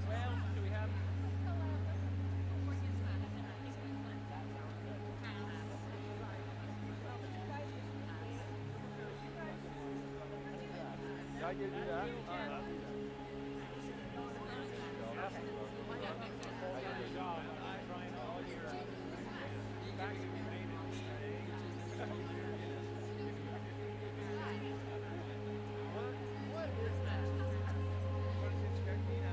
Well, do we have? Did I give you that? All right, I'll do that. Good job. I'm trying all year. Back to me. What is that? What is expecting? I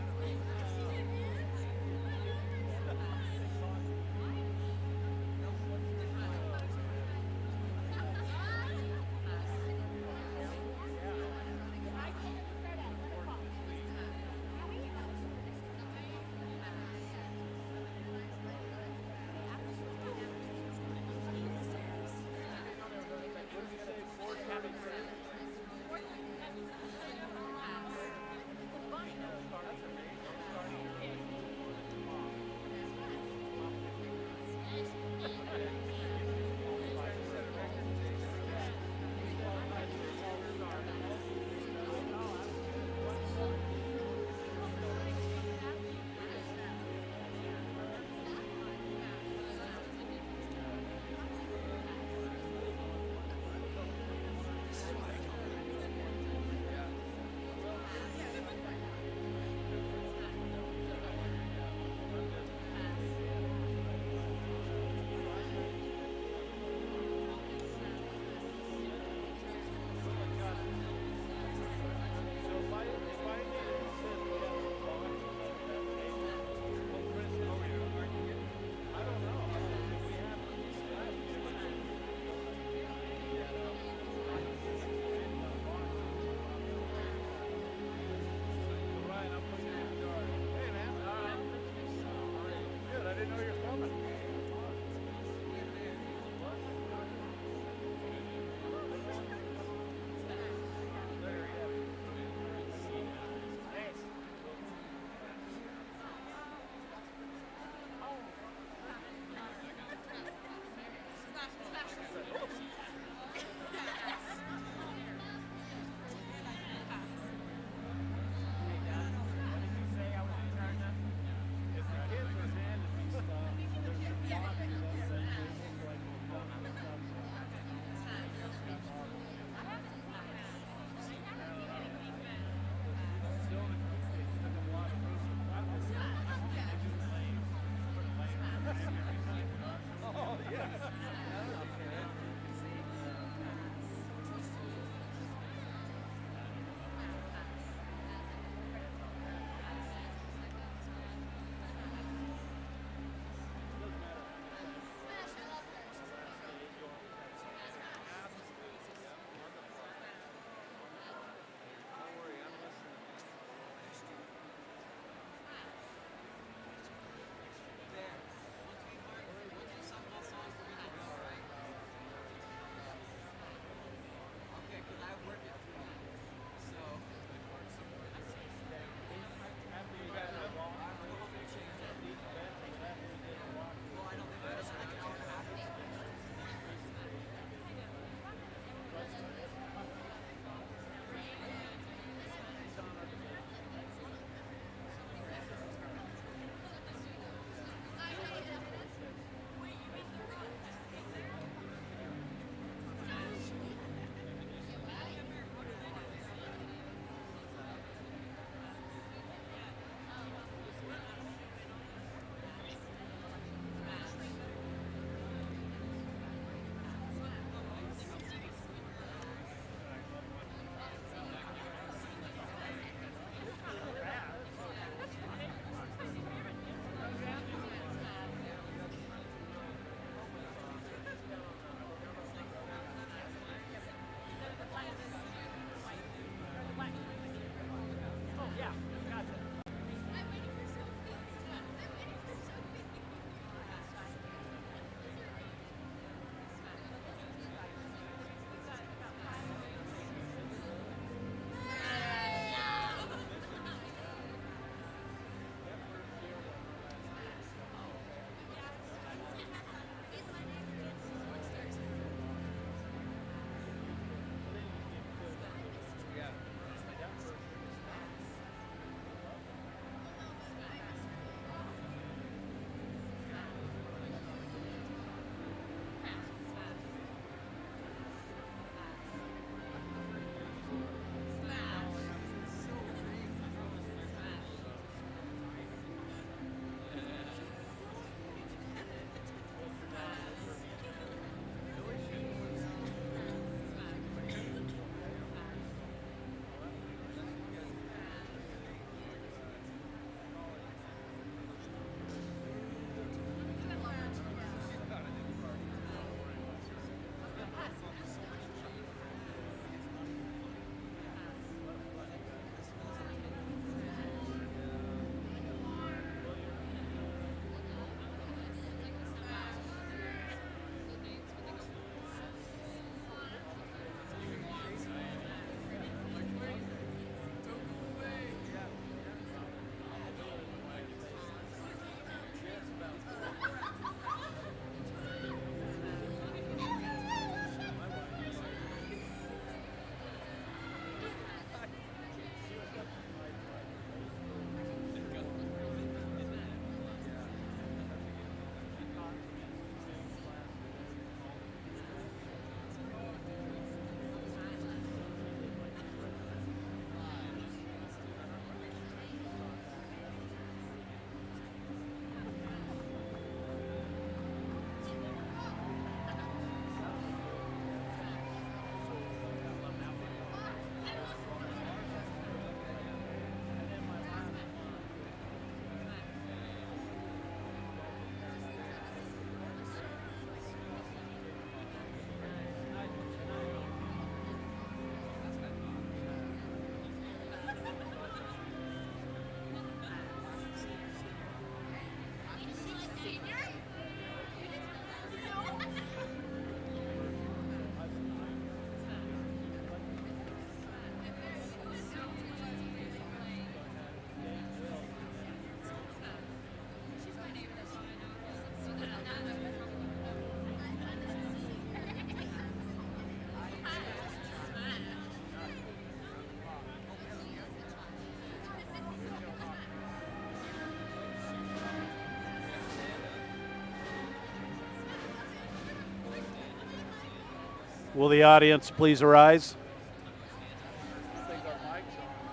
don't Will the audience please arise? I think our mic's on.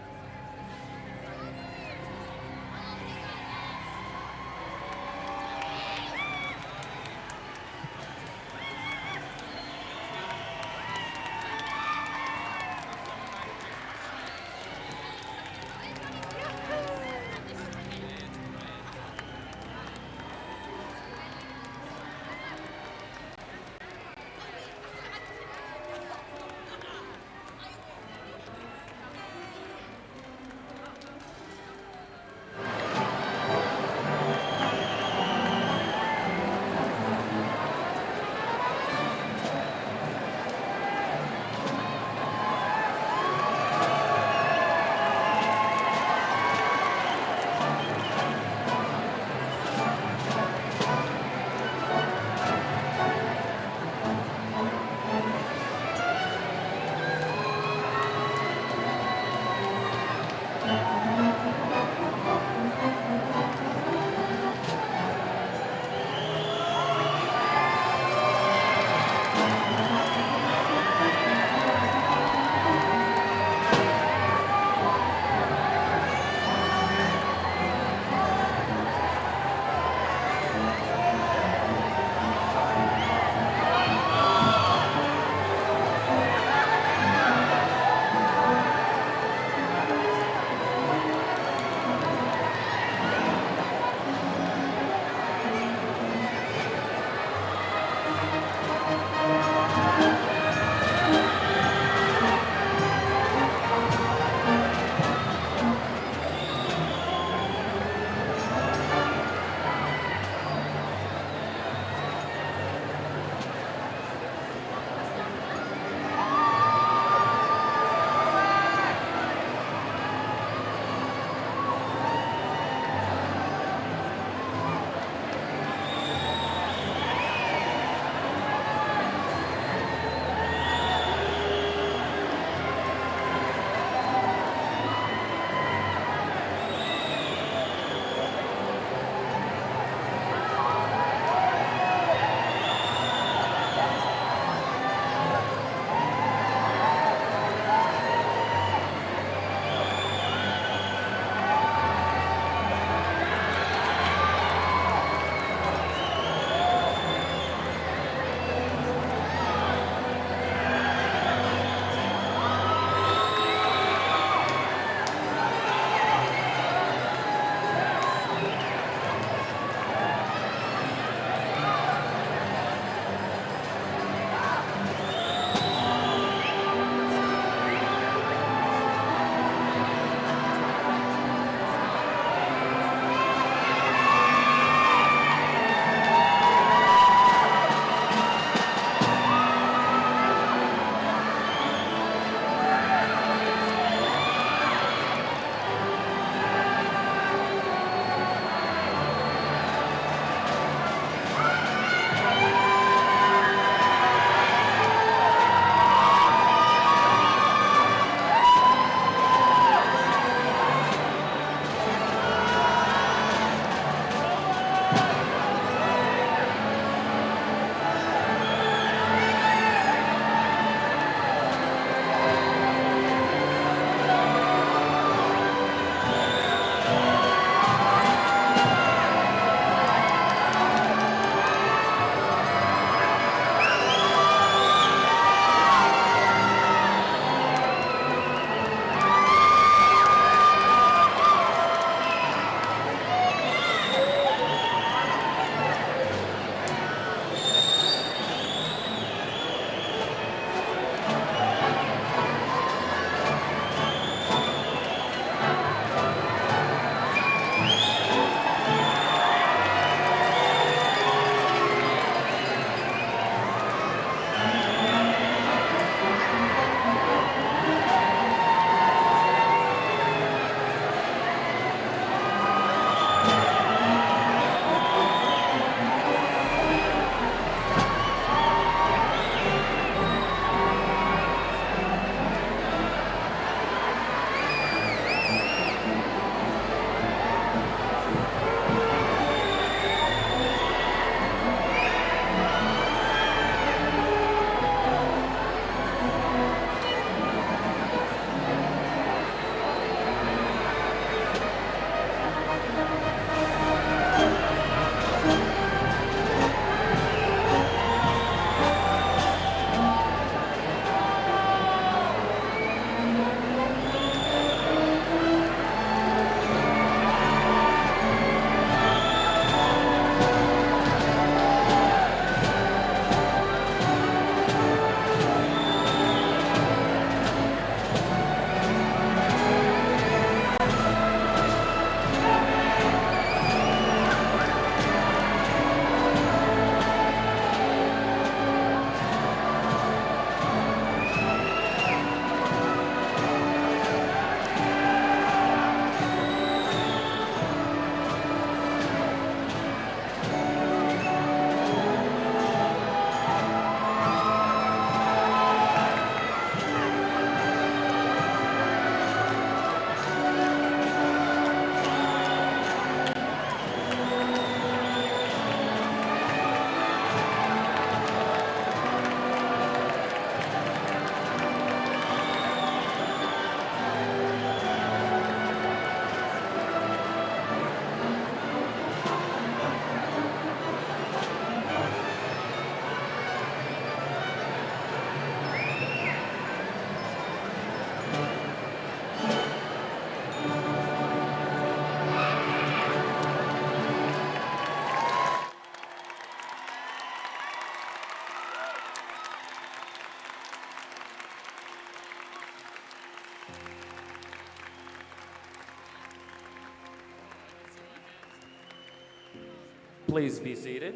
Please be seated.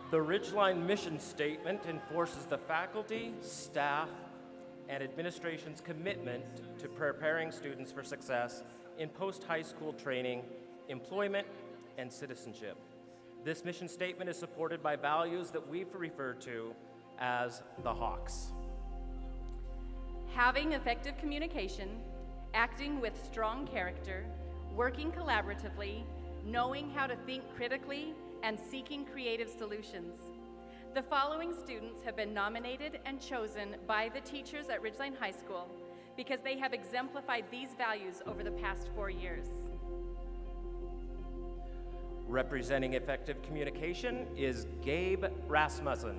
The Ridgeline mission statement enforces the faculty, staff, and administration's commitment to preparing students for success in post-high school training, employment, and citizenship. This mission statement is supported by values that we've referred to as the Hawks. Having effective communication, acting with strong character, working collaboratively, knowing how to think critically, and seeking creative solutions. The following students have been nominated and chosen by the teachers at Ridgeline High School because they have exemplified these values over the past 4 years. Representing effective communication is Gabe Rasmussen.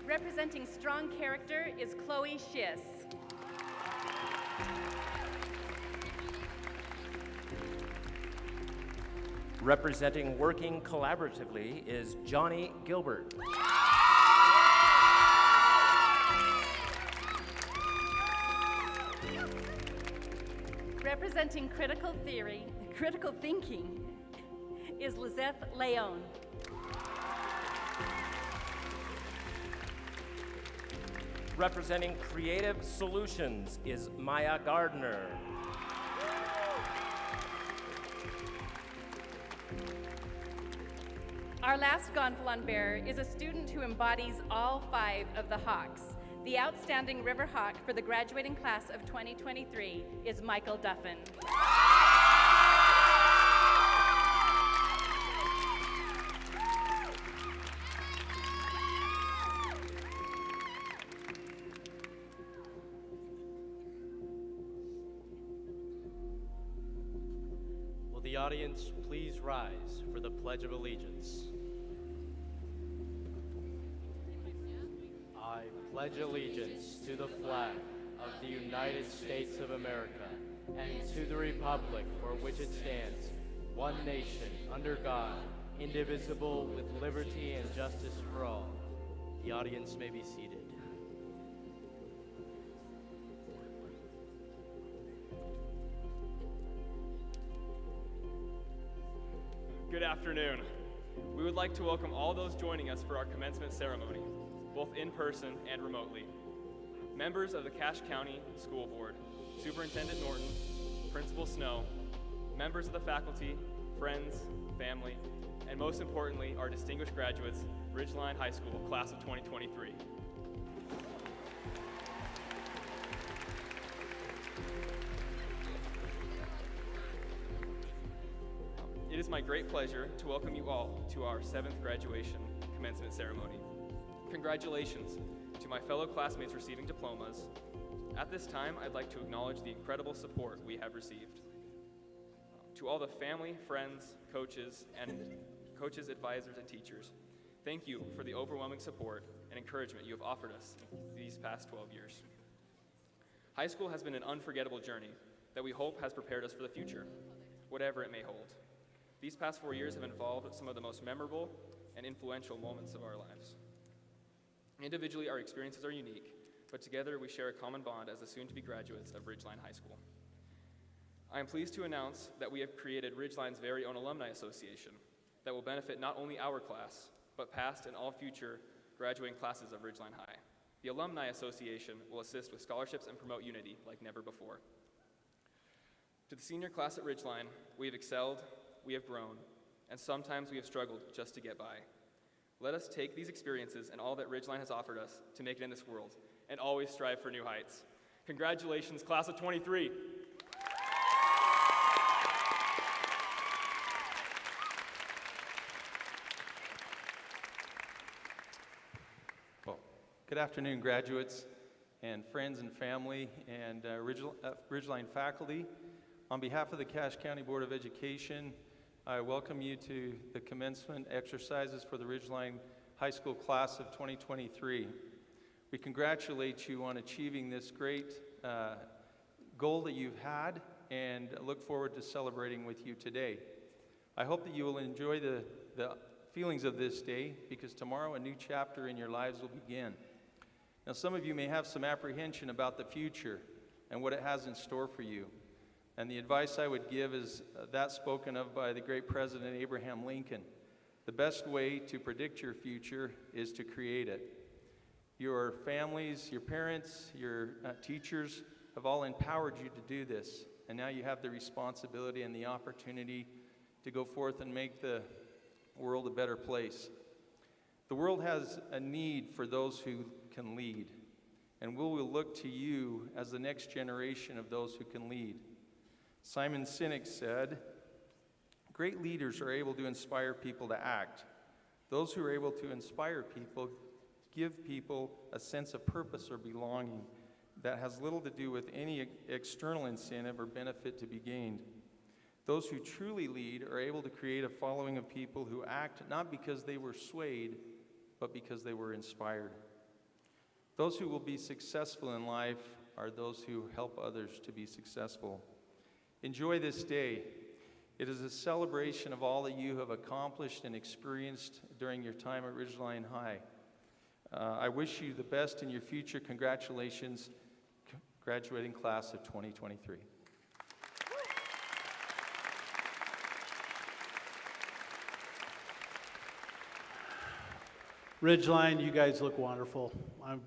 Representing strong character is Chloe Schiss. Representing working collaboratively is Johnny Gilbert. Representing critical thinking is Lizeth Leon. Representing creative solutions is Maya Gardner. Our last gonfalon bearer is a student who embodies all 5 of the Hawks. The outstanding River Hawk for the graduating class of 2023 is Michael Duffin. Will the audience please rise for the Pledge of Allegiance? I pledge allegiance to the flag of the United States of America and to the republic for which it stands, one nation, under God, indivisible, with liberty and justice for all. The audience may be seated. Good afternoon. We would like to welcome all those joining us for our commencement ceremony, both in person and remotely. Members of the Cache County School Board, Superintendent Norton, Principal Snow, members of the faculty, friends, family, and most importantly, our distinguished graduates, Ridgeline High School, class of 2023. It is my great pleasure to welcome you all to our 7th graduation commencement ceremony. Congratulations to my fellow classmates receiving diplomas. At this time, I'd like to acknowledge the incredible support we have received. To all the family, friends, coaches, advisors, and teachers, thank you for the overwhelming support and encouragement you have offered us these past 12 years. High school has been an unforgettable journey that we hope has prepared us for the future, whatever it may hold. These past 4 years have involved some of the most memorable and influential moments of our lives. Individually, our experiences are unique, but together we share a common bond as the soon-to-be graduates of Ridgeline High School. I am pleased to announce that we have created Ridgeline's very own alumni association that will benefit not only our class, but past and all future graduating classes of Ridgeline High. The Alumni Association will assist with scholarships and promote unity like never before. To the senior class at Ridgeline, we have excelled, we have grown, and sometimes we have struggled just to get by. Let us take these experiences and all that Ridgeline has offered us to make it in this world, and always strive for new heights. Congratulations, class of 23. Well, good afternoon, graduates and friends and family and Ridgeline faculty. On behalf of the Cache County Board of Education, I welcome you to the commencement exercises for the Ridgeline High School class of 2023. We congratulate you on achieving this great goal that you've had, and look forward to celebrating with you today. I hope that you will enjoy the feelings of this day, because tomorrow a new chapter in your lives will begin. Now, some of you may have some apprehension about the future and what it has in store for you. And the advice I would give is that spoken of by the great President Abraham Lincoln. The best way to predict your future is to create it. Your families, your parents, your teachers have all empowered you to do this. And now you have the responsibility and the opportunity to go forth and make the world a better place. The world has a need for those who can lead. And we will look to you as the next generation of those who can lead. Simon Sinek said, "Great leaders are able to inspire people to act. Those who are able to inspire people give people a sense of purpose or belonging that has little to do with any external incentive or benefit to be gained. Those who truly lead are able to create a following of people who act not because they were swayed, but because they were inspired. Those who will be successful in life are those who help others to be successful." Enjoy this day. It is a celebration of all that you have accomplished and experienced during your time at Ridgeline High. I wish you the best in your future. Congratulations, graduating class of 2023. Ridgeline, you guys look wonderful.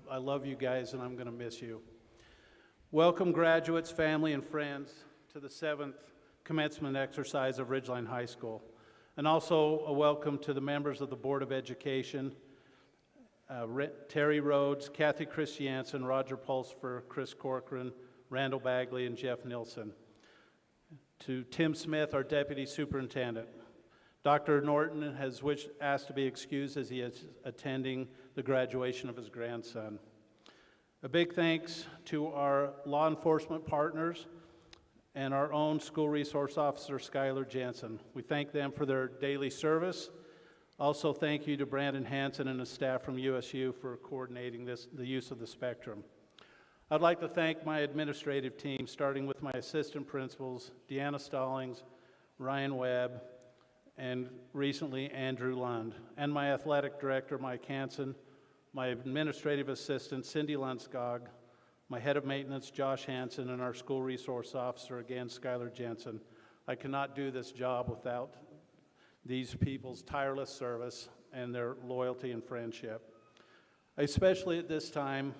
I love you guys, and I'm going to miss you. Welcome, graduates, family, and friends, to the 7th commencement exercise of Ridgeline High School. And also a welcome to the members of the Board of Education, Terry Rhodes, Kathy Christiansen, Roger Pulsfer, Chris Corcoran, Randall Bagley, and Jeff Nilsson. To Tim Smith, our Deputy Superintendent. Dr. Norton has asked to be excused as he is attending the graduation of his grandson. A big thanks to our law enforcement partners and our own school resource officer, Skylar Jensen. We thank them for their daily service. Also, thank you to Brandon Hansen and his staff from USU for coordinating the use of the spectrum. I'd like to thank my administrative team, starting with my assistant principals, Deanna Stallings, Ryan Webb, and recently Andrew Lund, and my athletic director, Mike Hansen, my administrative assistant, Cindy Lundskog, my head of maintenance, Josh Hansen, and our school resource officer, again, Skylar Jensen. I cannot do this job without these people's tireless service and their loyalty and friendship. Especially at this time,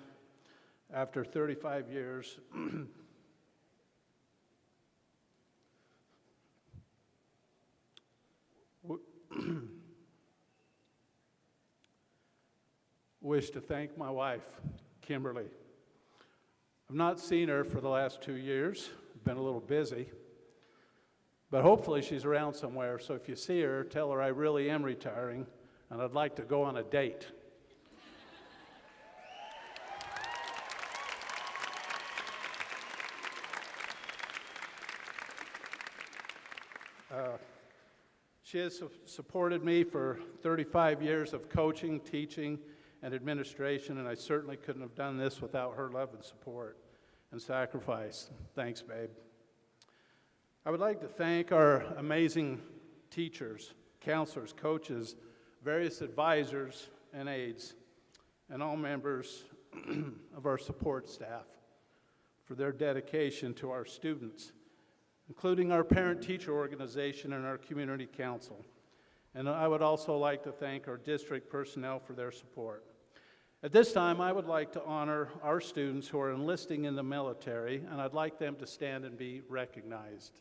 after 35 years, wish to thank my wife, Kimberly. I've not seen her for the last 2 years. I've been a little busy, but hopefully she's around somewhere. So if you see her, tell her I really am retiring and I'd like to go on a date. She has supported me for 35 years of coaching, teaching, and administration, and I certainly couldn't have done this without her love and support and sacrifice. Thanks, babe. I would like to thank our amazing teachers, counselors, coaches, various advisors and aides, and all members of our support staff for their dedication to our students, including our parent-teacher organization and our community council. And I would also like to thank our district personnel for their support. At this time, I would like to honor our students who are enlisting in the military, and I'd like them to stand and be recognized.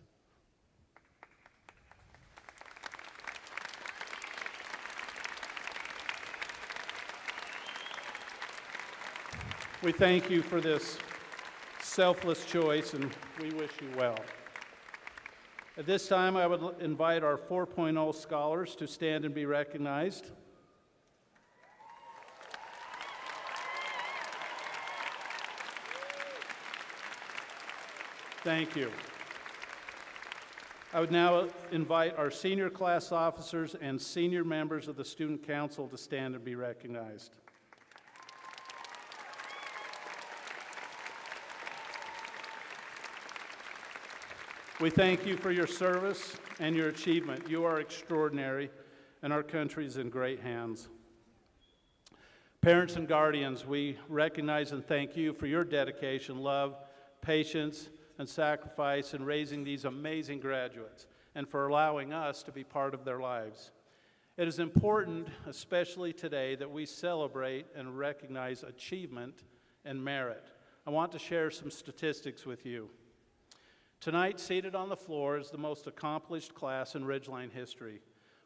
We thank you for this selfless choice, and we wish you well. At this time, I would invite our 4.0 scholars to stand and be recognized. Thank you. I would now invite our senior class officers and senior members of the Student Council to stand and be recognized. We thank you for your service and your achievement. You are extraordinary, and our country is in great hands. Parents and guardians, we recognize and thank you for your dedication, love, patience, and sacrifice in raising these amazing graduates and for allowing us to be part of their lives. It is important, especially today, that we celebrate and recognize achievement and merit. I want to share some statistics with you. Tonight, seated on the floor is the most accomplished class in Ridgeline history.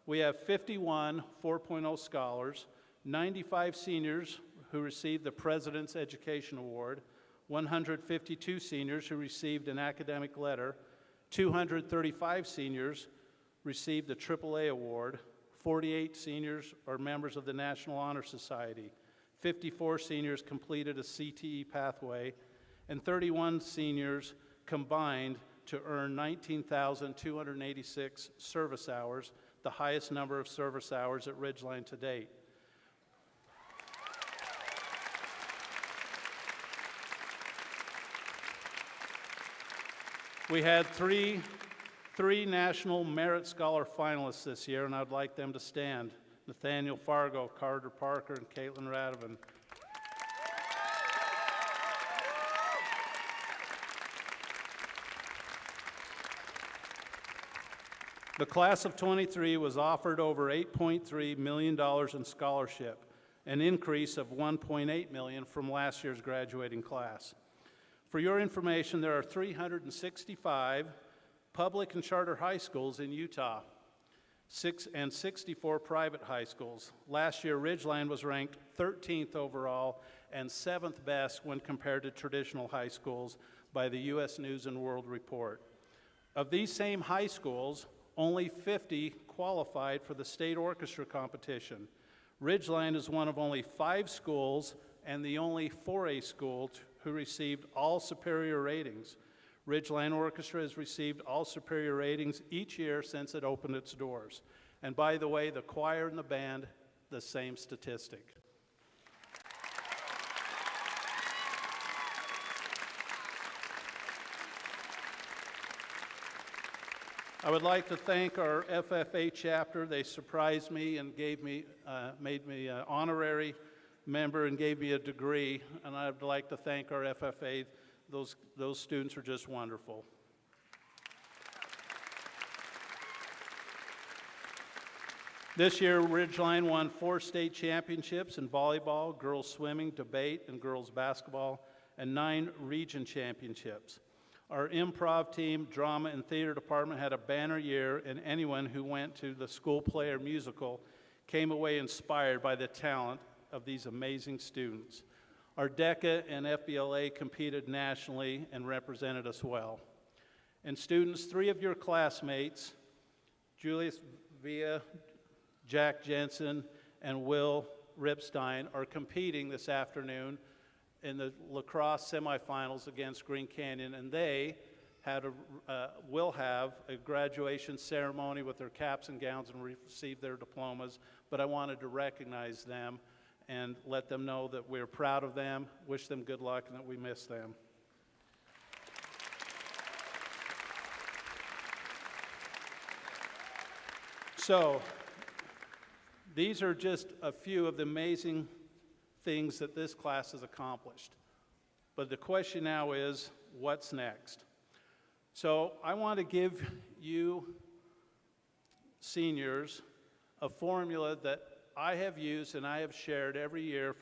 We have 51 4.0 scholars, 95 seniors who received the President's Education Award, 152 seniors who received an academic letter, 235 seniors received a AAA award, 48 seniors are members of the National Honor Society, 54 seniors completed a CTE pathway, and 31 seniors combined to earn 19,286 service hours, the highest number of service hours at Ridgeline to date. We had three National Merit Scholar finalists this year, and I'd like them to stand. Nathaniel Fargo, Carter Parker, and Caitlin Radovan. The class of 23 was offered over $8.3 million in scholarship, an increase of $1.8 million from last year's graduating class. For your information, there are 365 public and charter high schools in Utah, and 64 private high schools. Last year, Ridgeline was ranked 13th overall and 7th best when compared to traditional high schools by the U.S. News and World Report. Of these same high schools, only 50 qualified for the state orchestra competition. Ridgeline is one of only 5 schools and the only 4A school who received all superior ratings. Ridgeline Orchestra has received all superior ratings each year since it opened its doors. And by the way, the choir and the band, the same statistic. I would like to thank our FFA chapter. They surprised me and made me an honorary member and gave me a degree. And I'd like to thank our FFA. Those students are just wonderful. This year, Ridgeline won 4 state championships in volleyball, girls swimming, debate, and girls basketball, and 9 region championships. Our improv team, drama, and theater department had a banner year, and anyone who went to the school play or musical came away inspired by the talent of these amazing students. Our DECA and FBLA competed nationally and represented us well. And students, 3 of your classmates, Julius Villa, Jack Jensen, and Will Ripstein, are competing this afternoon in the lacrosse semifinals against Green Canyon, and they will have a graduation ceremony with their caps and gowns and receive their diplomas. But I wanted to recognize them and let them know that we're proud of them, wish them good luck, and that we miss them. So, these are just a few of the amazing things that this class has accomplished. But the question now is, what's next? So I want to give you seniors a formula that I have used and I have shared every year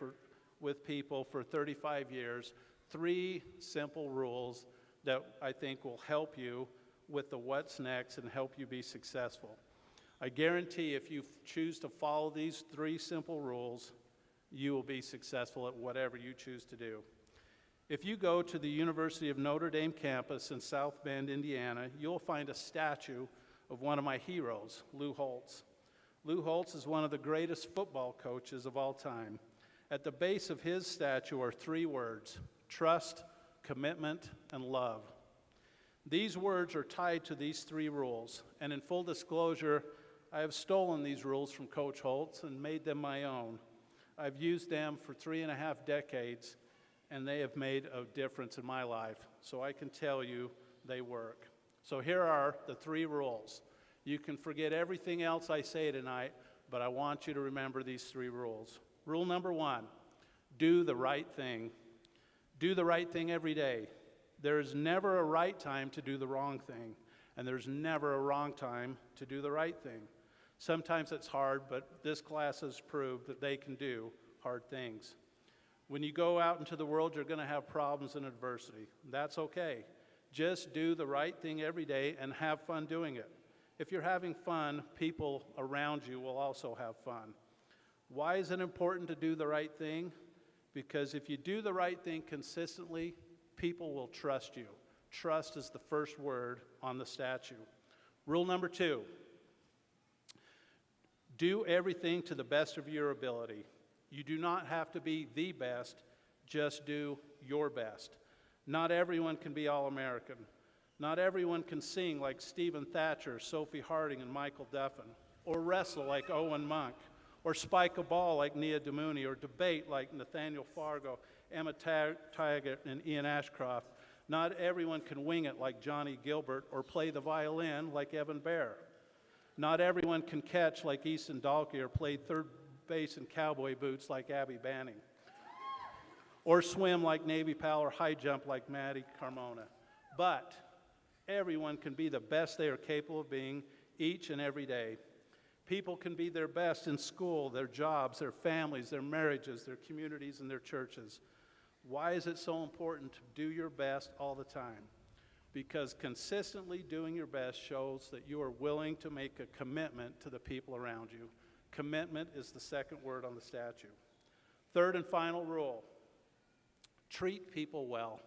with people for 35 years. 3 simple rules that I think will help you with the what's next and help you be successful. I guarantee if you choose to follow these 3 simple rules, you will be successful at whatever you choose to do. If you go to the University of Notre Dame campus in South Bend, Indiana, you'll find a statue of one of my heroes, Lou Holtz. Lou Holtz is one of the greatest football coaches of all time. At the base of his statue are 3 words: trust, commitment, and love. These words are tied to these 3 rules, and in full disclosure, I have stolen these rules from Coach Holtz and made them my own. I've used them for 3.5 decades, and they have made a difference in my life, so I can tell you they work. So here are the 3 rules. You can forget everything else I say tonight, but I want you to remember these 3 rules. Rule number 1, do the right thing. Do the right thing every day. There is never a right time to do the wrong thing, and there's never a wrong time to do the right thing. Sometimes it's hard, but this class has proved that they can do hard things. When you go out into the world, you're going to have problems and adversity. That's okay. Just do the right thing every day and have fun doing it. If you're having fun, people around you will also have fun. Why is it important to do the right thing? Because if you do the right thing consistently, people will trust you. Trust is the first word on the statue. Rule number 2, do everything to the best of your ability. You do not have to be the best, just do your best. Not everyone can be All-American. Not everyone can sing like Stephen Thatcher, Sophie Harding, and Michael Duffin, or wrestle like Owen Monk, or spike a ball like Nia DeMooney, or debate like Nathaniel Fargo, Emma Taggart, and Ian Ashcroft. Not everyone can wing it like Johnny Gilbert, or play the violin like Evan Baer. Not everyone can catch like Easton Dalkey, or play third base in cowboy boots like Abby Banning, or swim like Navy Pal, or high jump like Maddie Carmona. But everyone can be the best they are capable of being each and every day. People can be their best in school, their jobs, their families, their marriages, their communities, and their churches. Why is it so important to do your best all the time? Because consistently doing your best shows that you are willing to make a commitment to the people around you. Commitment is the second word on the statue. Third and final rule, treat people well.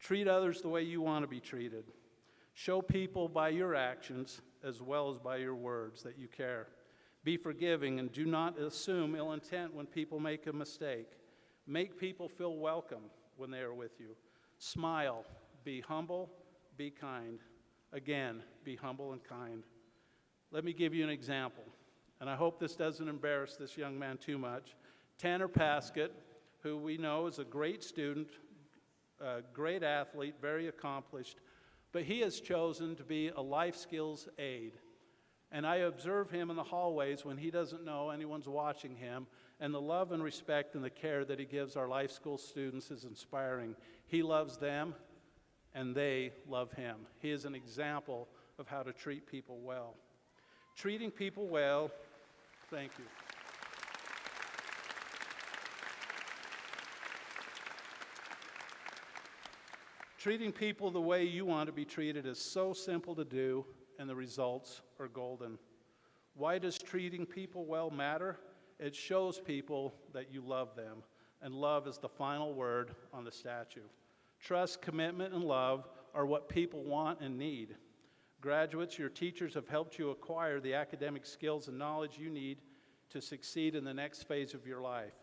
Treat others the way you want to be treated. Show people by your actions as well as by your words that you care. Be forgiving and do not assume ill intent when people make a mistake. Make people feel welcome when they are with you. Smile, be humble, be kind. Again, be humble and kind. Let me give you an example, and I hope this doesn't embarrass this young man too much. Tanner Paskett, who we know is a great student, a great athlete, very accomplished, but he has chosen to be a life skills aide. And I observe him in the hallways when he doesn't know anyone's watching him, and the love and respect and the care that he gives our life school students is inspiring. He loves them, and they love him. He is an example of how to treat people well. Treating people well, thank you. Treating people the way you want to be treated is so simple to do, and the results are golden. Why does treating people well matter? It shows people that you love them, and love is the final word on the statue. Trust, commitment, and love are what people want and need. Graduates, your teachers have helped you acquire the academic skills and knowledge you need to succeed in the next phase of your life.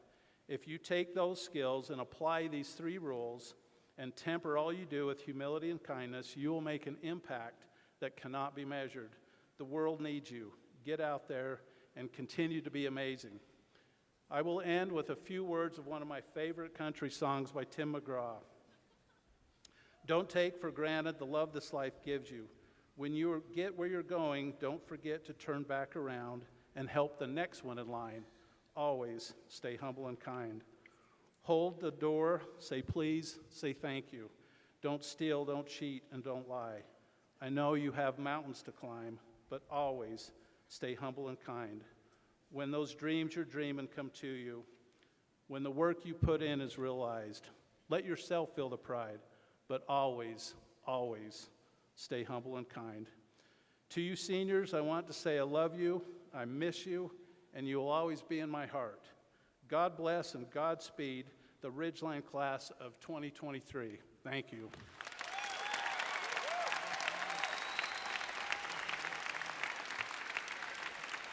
If you take those skills and apply these 3 rules, and temper all you do with humility and kindness, you will make an impact that cannot be measured. The world needs you. Get out there and continue to be amazing. I will end with a few words of one of my favorite country songs by Tim McGraw. Don't take for granted the love this life gives you. When you get where you're going, don't forget to turn back around and help the next one in line. Always stay humble and kind. Hold the door, say please, say thank you. Don't steal, don't cheat, and don't lie. I know you have mountains to climb, but always stay humble and kind. When those dreams you're dreaming come to you, when the work you put in is realized, let yourself feel the pride, but always, always stay humble and kind. To you seniors, I want to say I love you, I miss you, and you will always be in my heart. God bless and Godspeed the Ridgeline class of 2023. Thank you.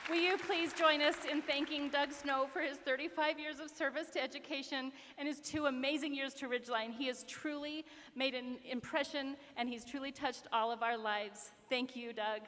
Will you please join us in thanking Doug Snow for his 35 years of service to education and his 2 amazing years to Ridgeline. He has truly made an impression, and he's truly touched all of our lives. Thank you, Doug.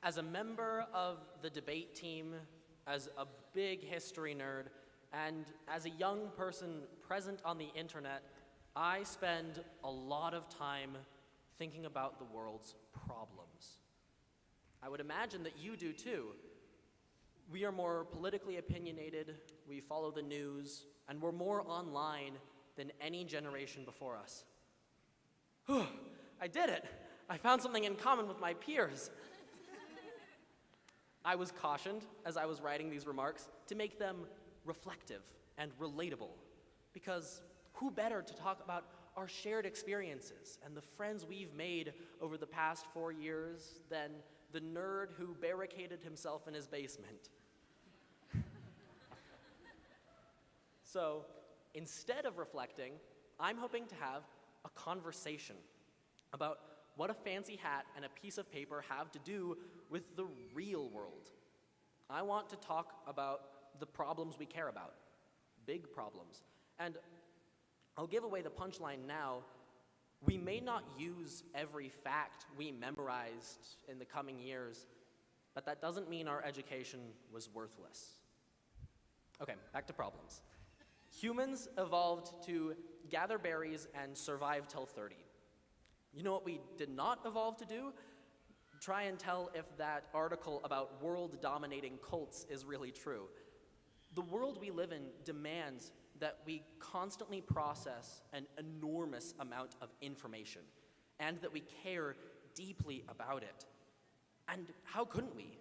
As a member of the debate team, as a big history nerd, and as a young person present on the internet, I spend a lot of time thinking about the world's problems. I would imagine that you do too. We are more politically opinionated, we follow the news, and we're more online than any generation before us. Whew, I did it! I found something in common with my peers. I was cautioned, as I was writing these remarks, to make them reflective and relatable, because who better to talk about our shared experiences and the friends we've made over the past 4 years than the nerd who barricaded himself in his basement? So, instead of reflecting, I'm hoping to have a conversation about what a fancy hat and a piece of paper have to do with the real world. I want to talk about the problems we care about, big problems. And I'll give away the punchline now. We may not use every fact we memorized in the coming years, but that doesn't mean our education was worthless. Okay, back to problems. Humans evolved to gather berries and survive till 30. You know what we did not evolve to do? Try and tell if that article about world-dominating cults is really true. The world we live in demands that we constantly process an enormous amount of information, and that we care deeply about it. And how couldn't we?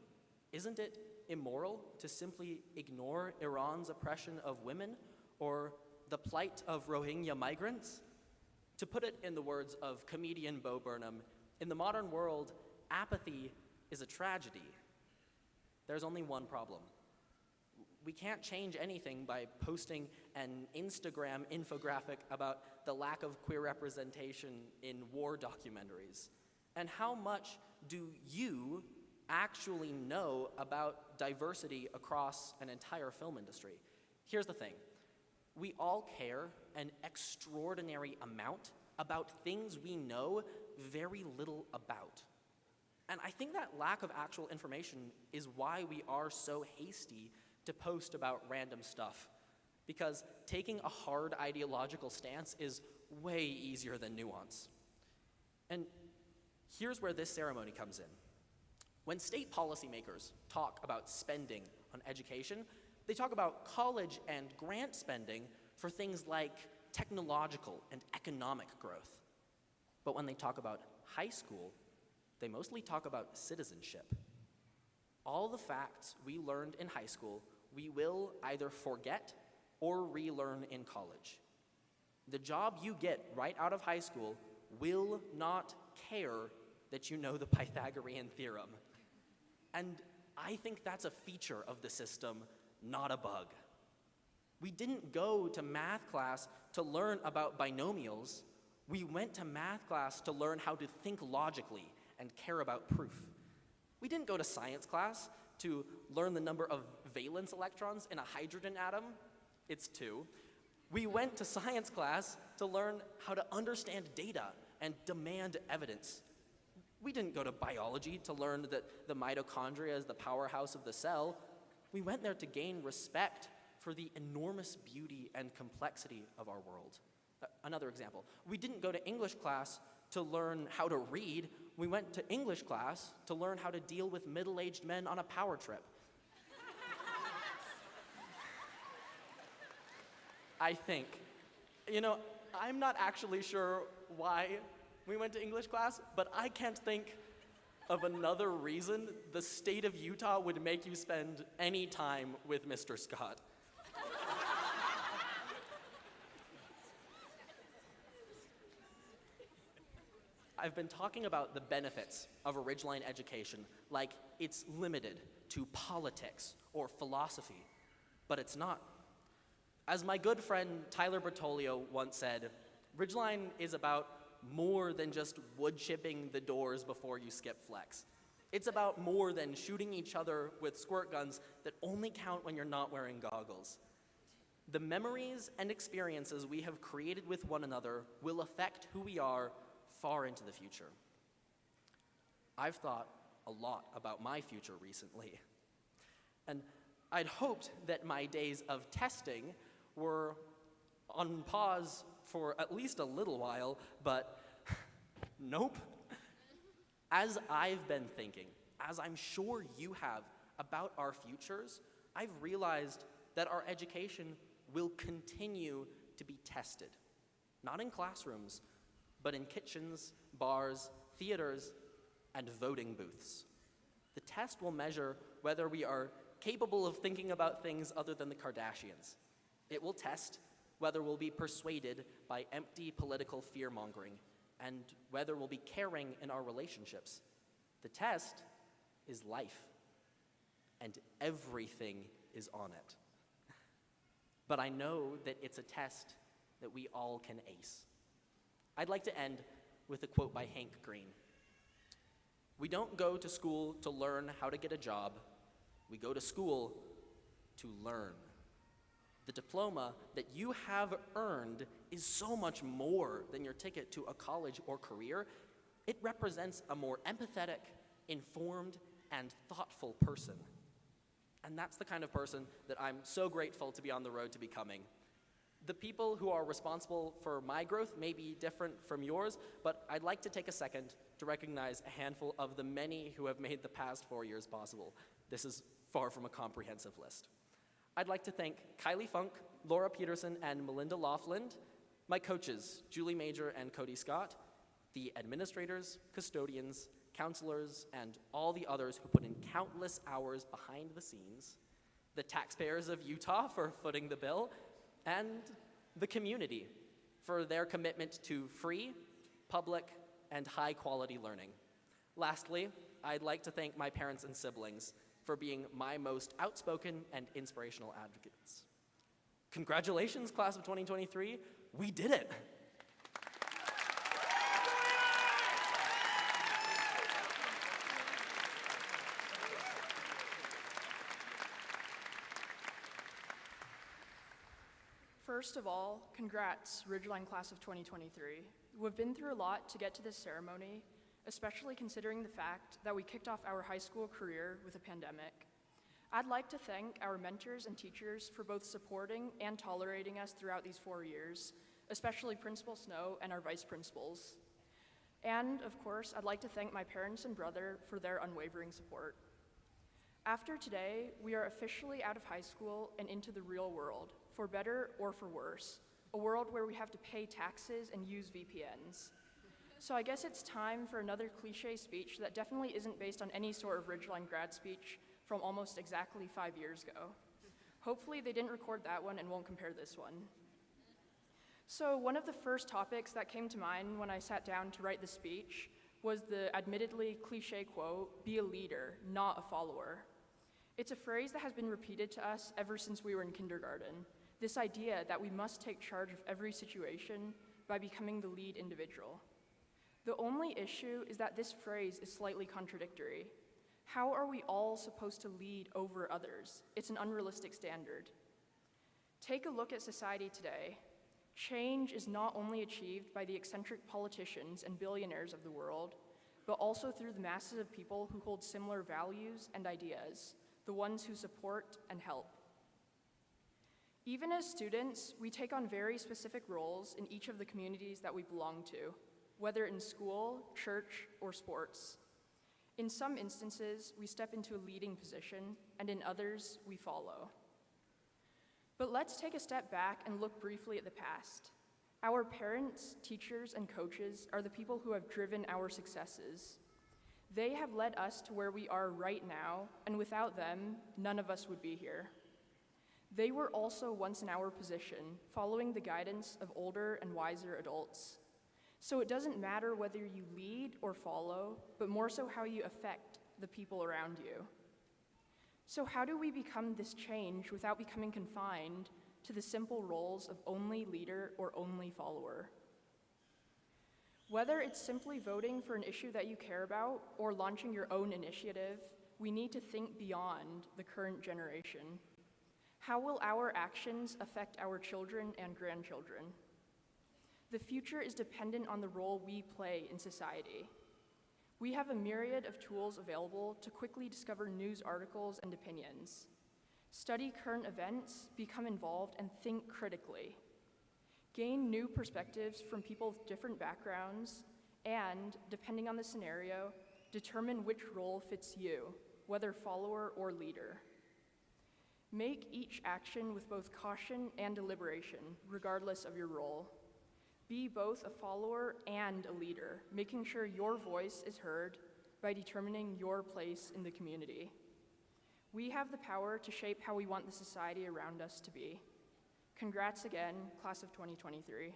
Isn't it immoral to simply ignore Iran's oppression of women, or the plight of Rohingya migrants? To put it in the words of comedian Bo Burnham, in the modern world, apathy is a tragedy. There's only one problem. We can't change anything by posting an Instagram infographic about the lack of queer representation in war documentaries. And how much do you actually know about diversity across an entire film industry? Here's the thing. We all care an extraordinary amount about things we know very little about. And I think that lack of actual information is why we are so hasty to post about random stuff. Because taking a hard ideological stance is way easier than nuance. And here's where this ceremony comes in. When state policymakers talk about spending on education, they talk about college and grant spending for things like technological and economic growth. But when they talk about high school, they mostly talk about citizenship. All the facts we learned in high school, we will either forget or relearn in college. The job you get right out of high school will not care that you know the Pythagorean theorem. And I think that's a feature of the system, not a bug. We didn't go to math class to learn about binomials. We went to math class to learn how to think logically and care about proof. We didn't go to science class to learn the number of valence electrons in a hydrogen atom. It's 2. We went to science class to learn how to understand data and demand evidence. We didn't go to biology to learn that the mitochondria is the powerhouse of the cell. We went there to gain respect for the enormous beauty and complexity of our world. Another example, we didn't go to English class to learn how to read. We went to English class to learn how to deal with middle-aged men on a power trip. I think. You know, I'm not actually sure why we went to English class, but I can't think of another reason the state of Utah would make you spend any time with Mr. Scott. I've been talking about the benefits of a Ridgeline education like it's limited to politics or philosophy, but it's not. As my good friend Tyler Bertolio once said, Ridgeline is about more than just wood chipping the doors before you skip flex. It's about more than shooting each other with squirt guns that only count when you're not wearing goggles. The memories and experiences we have created with one another will affect who we are far into the future. I've thought a lot about my future recently. And I'd hoped that my days of testing were on pause for at least a little while, but nope. As I've been thinking, as I'm sure you have, about our futures, I've realized that our education will continue to be tested. Not in classrooms, but in kitchens, bars, theaters, and voting booths. The test will measure whether we are capable of thinking about things other than the Kardashians. It will test whether we'll be persuaded by empty political fear-mongering, and whether we'll be caring in our relationships. The test is life, and everything is on it. But I know that it's a test that we all can ace. I'd like to end with a quote by Hank Green. "We don't go to school to learn how to get a job. We go to school to learn. The diploma that you have earned is so much more than your ticket to a college or career. It represents a more empathetic, informed, and thoughtful person." And that's the kind of person that I'm so grateful to be on the road to becoming. The people who are responsible for my growth may be different from yours, but I'd like to take a second to recognize a handful of the many who have made the past 4 years possible. This is far from a comprehensive list. I'd like to thank Kylie Funk, Laura Peterson, and Melinda Laughlin, my coaches, Julie Major and Cody Scott, the administrators, custodians, counselors, and all the others who put in countless hours behind the scenes, the taxpayers of Utah for footing the bill, and the community for their commitment to free, public, and high-quality learning. Lastly, I'd like to thank my parents and siblings for being my most outspoken and inspirational advocates. Congratulations, class of 2023. We did it. First of all, congrats, Ridgeline class of 2023. We've been through a lot to get to this ceremony, especially considering the fact that we kicked off our high school career with a pandemic. I'd like to thank our mentors and teachers for both supporting and tolerating us throughout these 4 years, especially Principal Snow and our vice principals. And, of course, I'd like to thank my parents and brother for their unwavering support. After today, we are officially out of high school and into the real world, for better or for worse, a world where we have to pay taxes and use VPNs. So I guess it's time for another cliche speech that definitely isn't based on any sort of Ridgeline grad speech from almost exactly 5 years ago. Hopefully they didn't record that one and won't compare this one. So one of the first topics that came to mind when I sat down to write the speech was the admittedly cliche quote, "Be a leader, not a follower." It's a phrase that has been repeated to us ever since we were in kindergarten, this idea that we must take charge of every situation by becoming the lead individual. The only issue is that this phrase is slightly contradictory. How are we all supposed to lead over others? It's an unrealistic standard. Take a look at society today. Change is not only achieved by the eccentric politicians and billionaires of the world, but also through the masses of people who hold similar values and ideas, the ones who support and help. Even as students, we take on very specific roles in each of the communities that we belong to, whether in school, church, or sports. In some instances, we step into a leading position, and in others, we follow. But let's take a step back and look briefly at the past. Our parents, teachers, and coaches are the people who have driven our successes. They have led us to where we are right now, and without them, none of us would be here. They were also once in our position, following the guidance of older and wiser adults. So it doesn't matter whether you lead or follow, but more so how you affect the people around you. So how do we become this change without becoming confined to the simple roles of only leader or only follower? Whether it's simply voting for an issue that you care about or launching your own initiative, we need to think beyond the current generation. How will our actions affect our children and grandchildren? The future is dependent on the role we play in society. We have a myriad of tools available to quickly discover news articles and opinions. Study current events, become involved, and think critically. Gain new perspectives from people with different backgrounds, and, depending on the scenario, determine which role fits you, whether follower or leader. Make each action with both caution and deliberation, regardless of your role. Be both a follower and a leader, making sure your voice is heard by determining your place in the community. We have the power to shape how we want the society around us to be. Congrats again, class of 2023.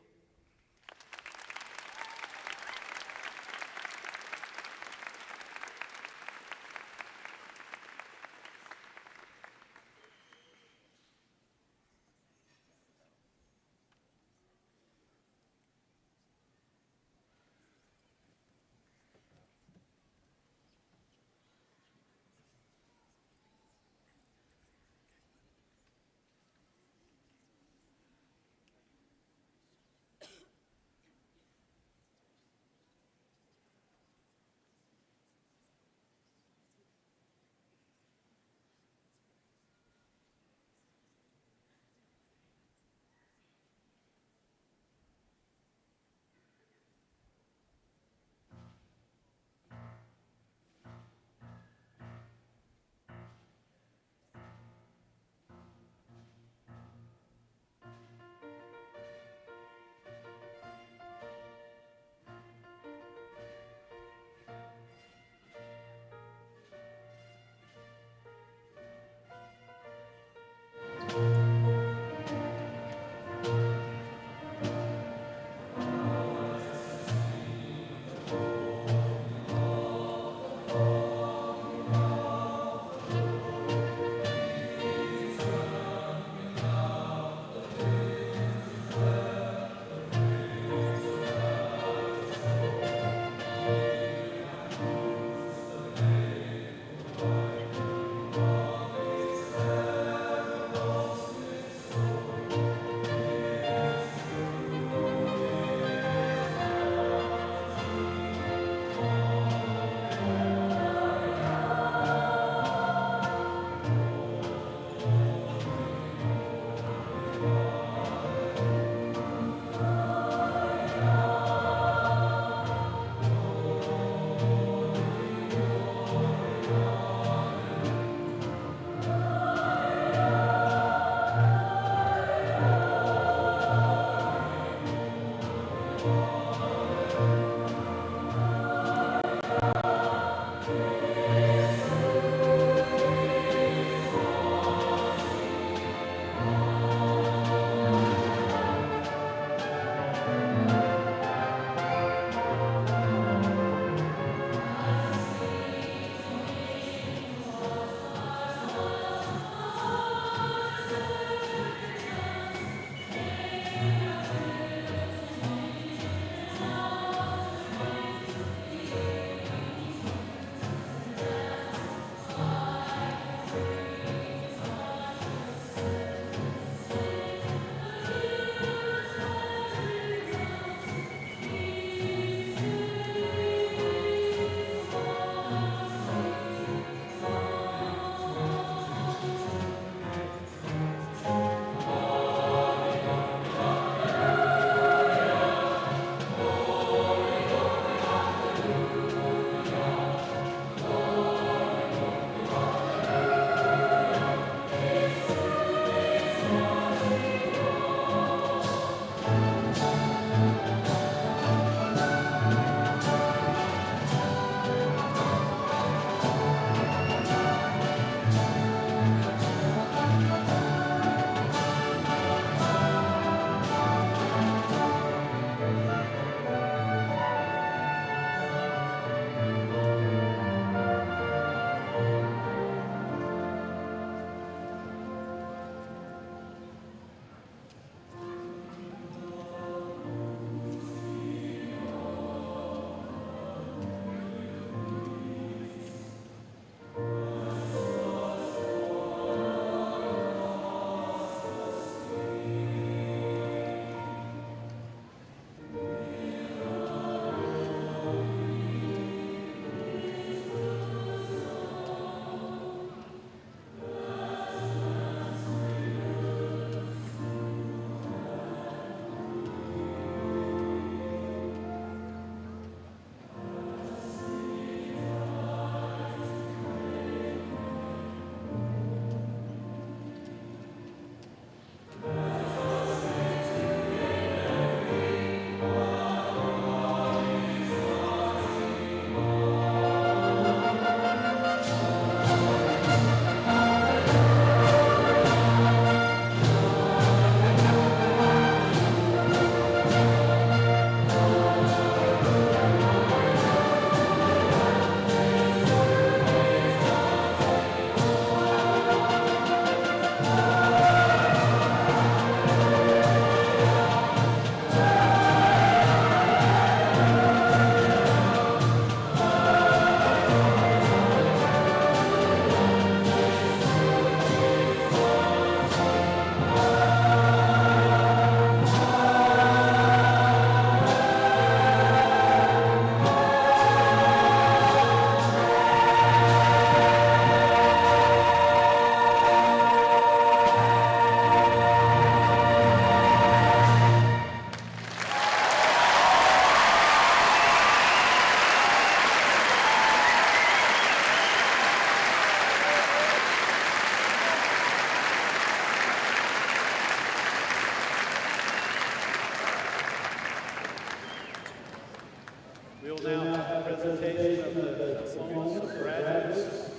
presentation of the diplomas, graduates,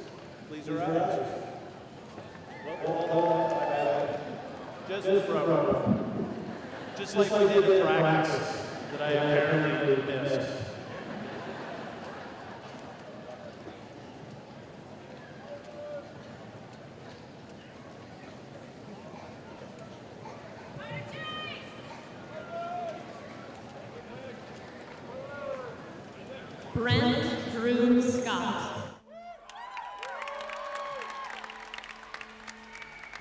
please rise. Hold on, just the front row. Just like we did in practice that I apparently missed. Brent Drew Scott.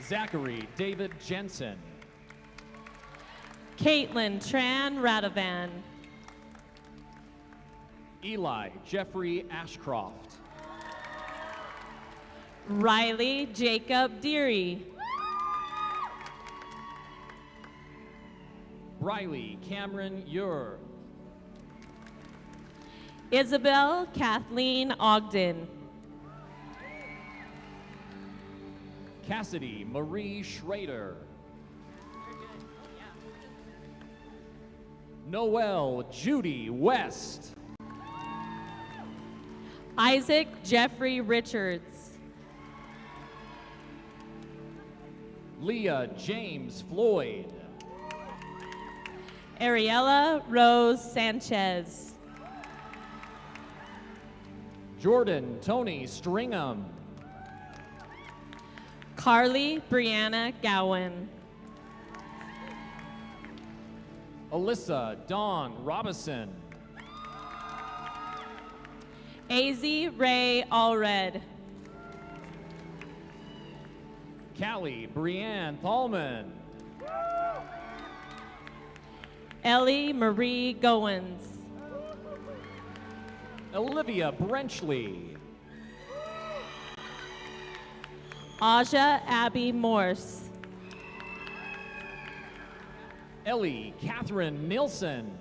Zachary David Jensen. Caitlin Tran Radovan. Eli Jeffrey Ashcroft. Riley Jacob Deary. Briley Cameron Ure. Isabel Kathleen Ogden. Cassidy Marie Schrader. Noel Judy West. Isaac Jeffrey Richards. Leah James Floyd. Ariella Rose Sanchez. Jordan Tony Stringham. Carly Brianna Gowan. Alyssa Dawn Robison. AZ Ray Allred. Callie Brianne Thalman. Ellie Marie Goins. Olivia Brenchley. Aja Abby Morse. Ellie Catherine Nilsson.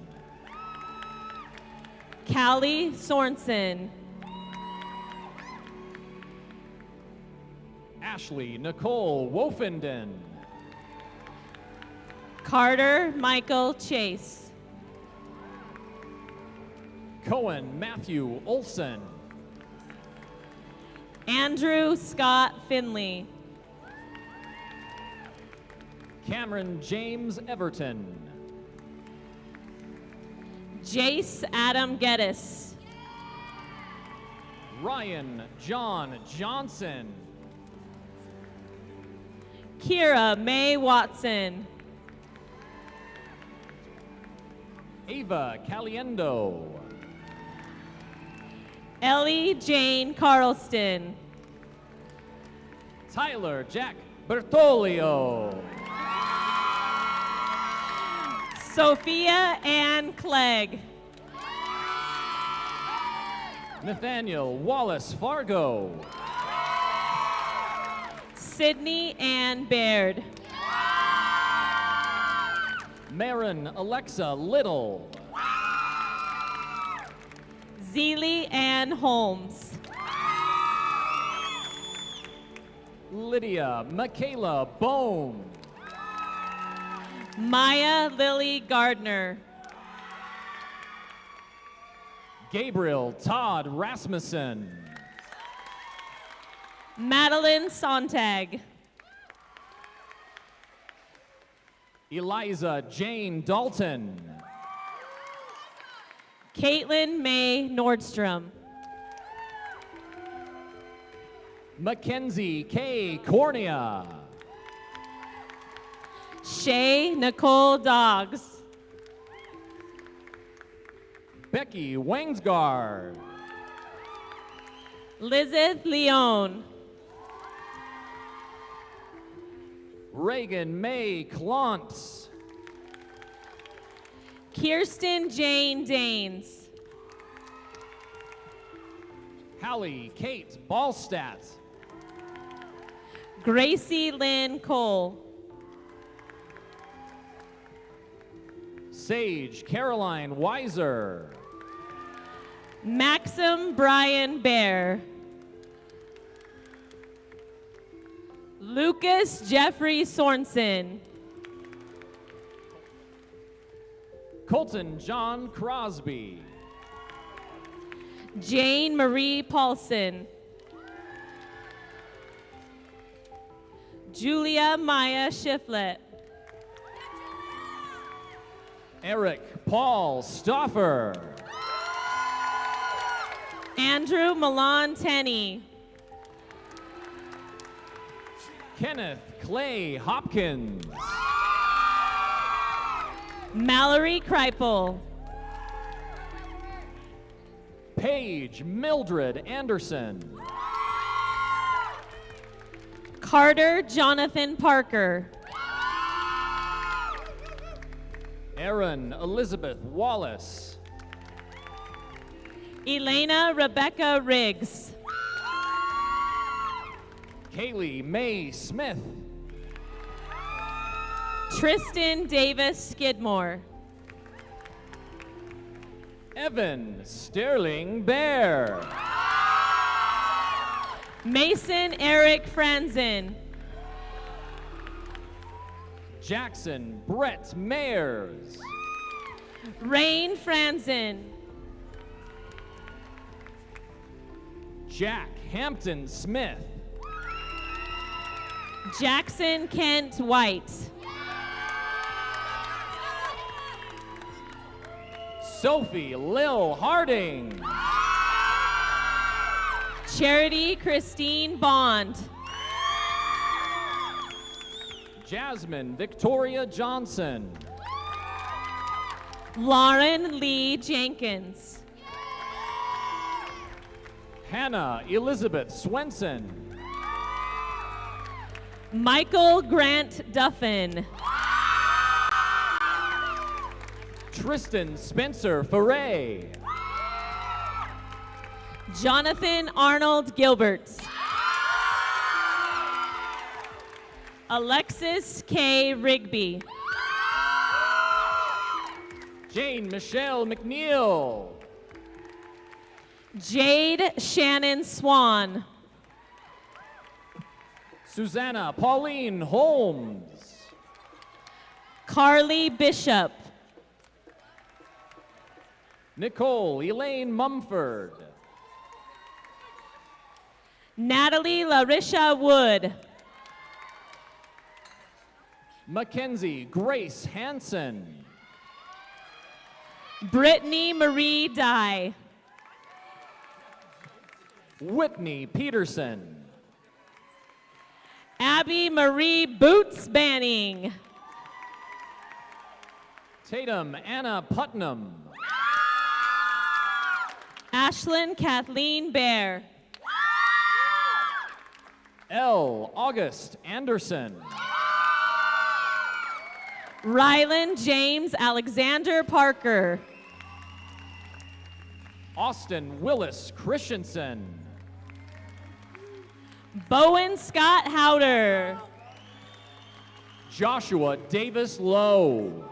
Callie Sorensen. Ashley Nicole Wofenden. Carter Michael Chase. Cohen Matthew Olson. Andrew Scott Finley. Cameron James Everton. Jace Adam Geddes. Ryan John Johnson. Kira Mae Watson. Ava Caliendo. Ellie Jane Carlston. Tyler Jack Bertolio. Sophia Ann Clegg. Nathaniel Wallace Fargo. Sydney Ann Baird. Marin Alexa Little. Zeely Ann Holmes. Lydia Michaela Bohm. Maya Lily Gardner. Gabriel Todd Rasmussen. Madeline Sontag. Eliza Jane Dalton. Caitlin May Nordstrom. Mackenzie K. Cornea. Shay Nicole Doggs. Becky Wangsgard. Lizeth Leone. Reagan May Klontz. Kirsten Jane Danes. Hallie Kate Ballstadt. Gracie Lynn Cole. Sage Caroline Weiser. Maxim Brian Bear. Lucas Jeffrey Sorensen. Colton John Crosby. Jane Marie Paulson. Julia Maya Shiflett. Eric Paul Stoffer. Andrew Milan Tenney. Kenneth Clay Hopkins. Mallory Kreipel. Paige Mildred Anderson. Carter Jonathan Parker. Erin Elizabeth Wallace. Elena Rebecca Riggs. Kaylee Mae Smith. Tristan Davis Skidmore. Evan Sterling Bear. Mason Eric Franzen. Jackson Brett Mayers. Rain Franzen. Jack Hampton Smith. Jackson Kent White. Sophie Lil Harding. Charity Christine Bond. Jasmine Victoria Johnson. Lauren Lee Jenkins. Hannah Elizabeth Swenson. Michael Grant Duffin. Tristan Spencer Foray. Jonathan Arnold Gilbert. Alexis K. Rigby. Jane Michelle McNeil. Jade Shannon Swan. Susanna Pauline Holmes. Carly Bishop. Nicole Elaine Mumford. Natalie Larisha Wood. Mackenzie Grace Hanson. Brittany Marie Dye. Whitney Peterson. Abby Marie Boots Banning. Tatum Anna Putnam. Ashlyn Kathleen Bear. L. August Anderson. Rylan James Alexander Parker. Austin Willis Christensen. Bowen Scott Howder. Joshua Davis Lowe.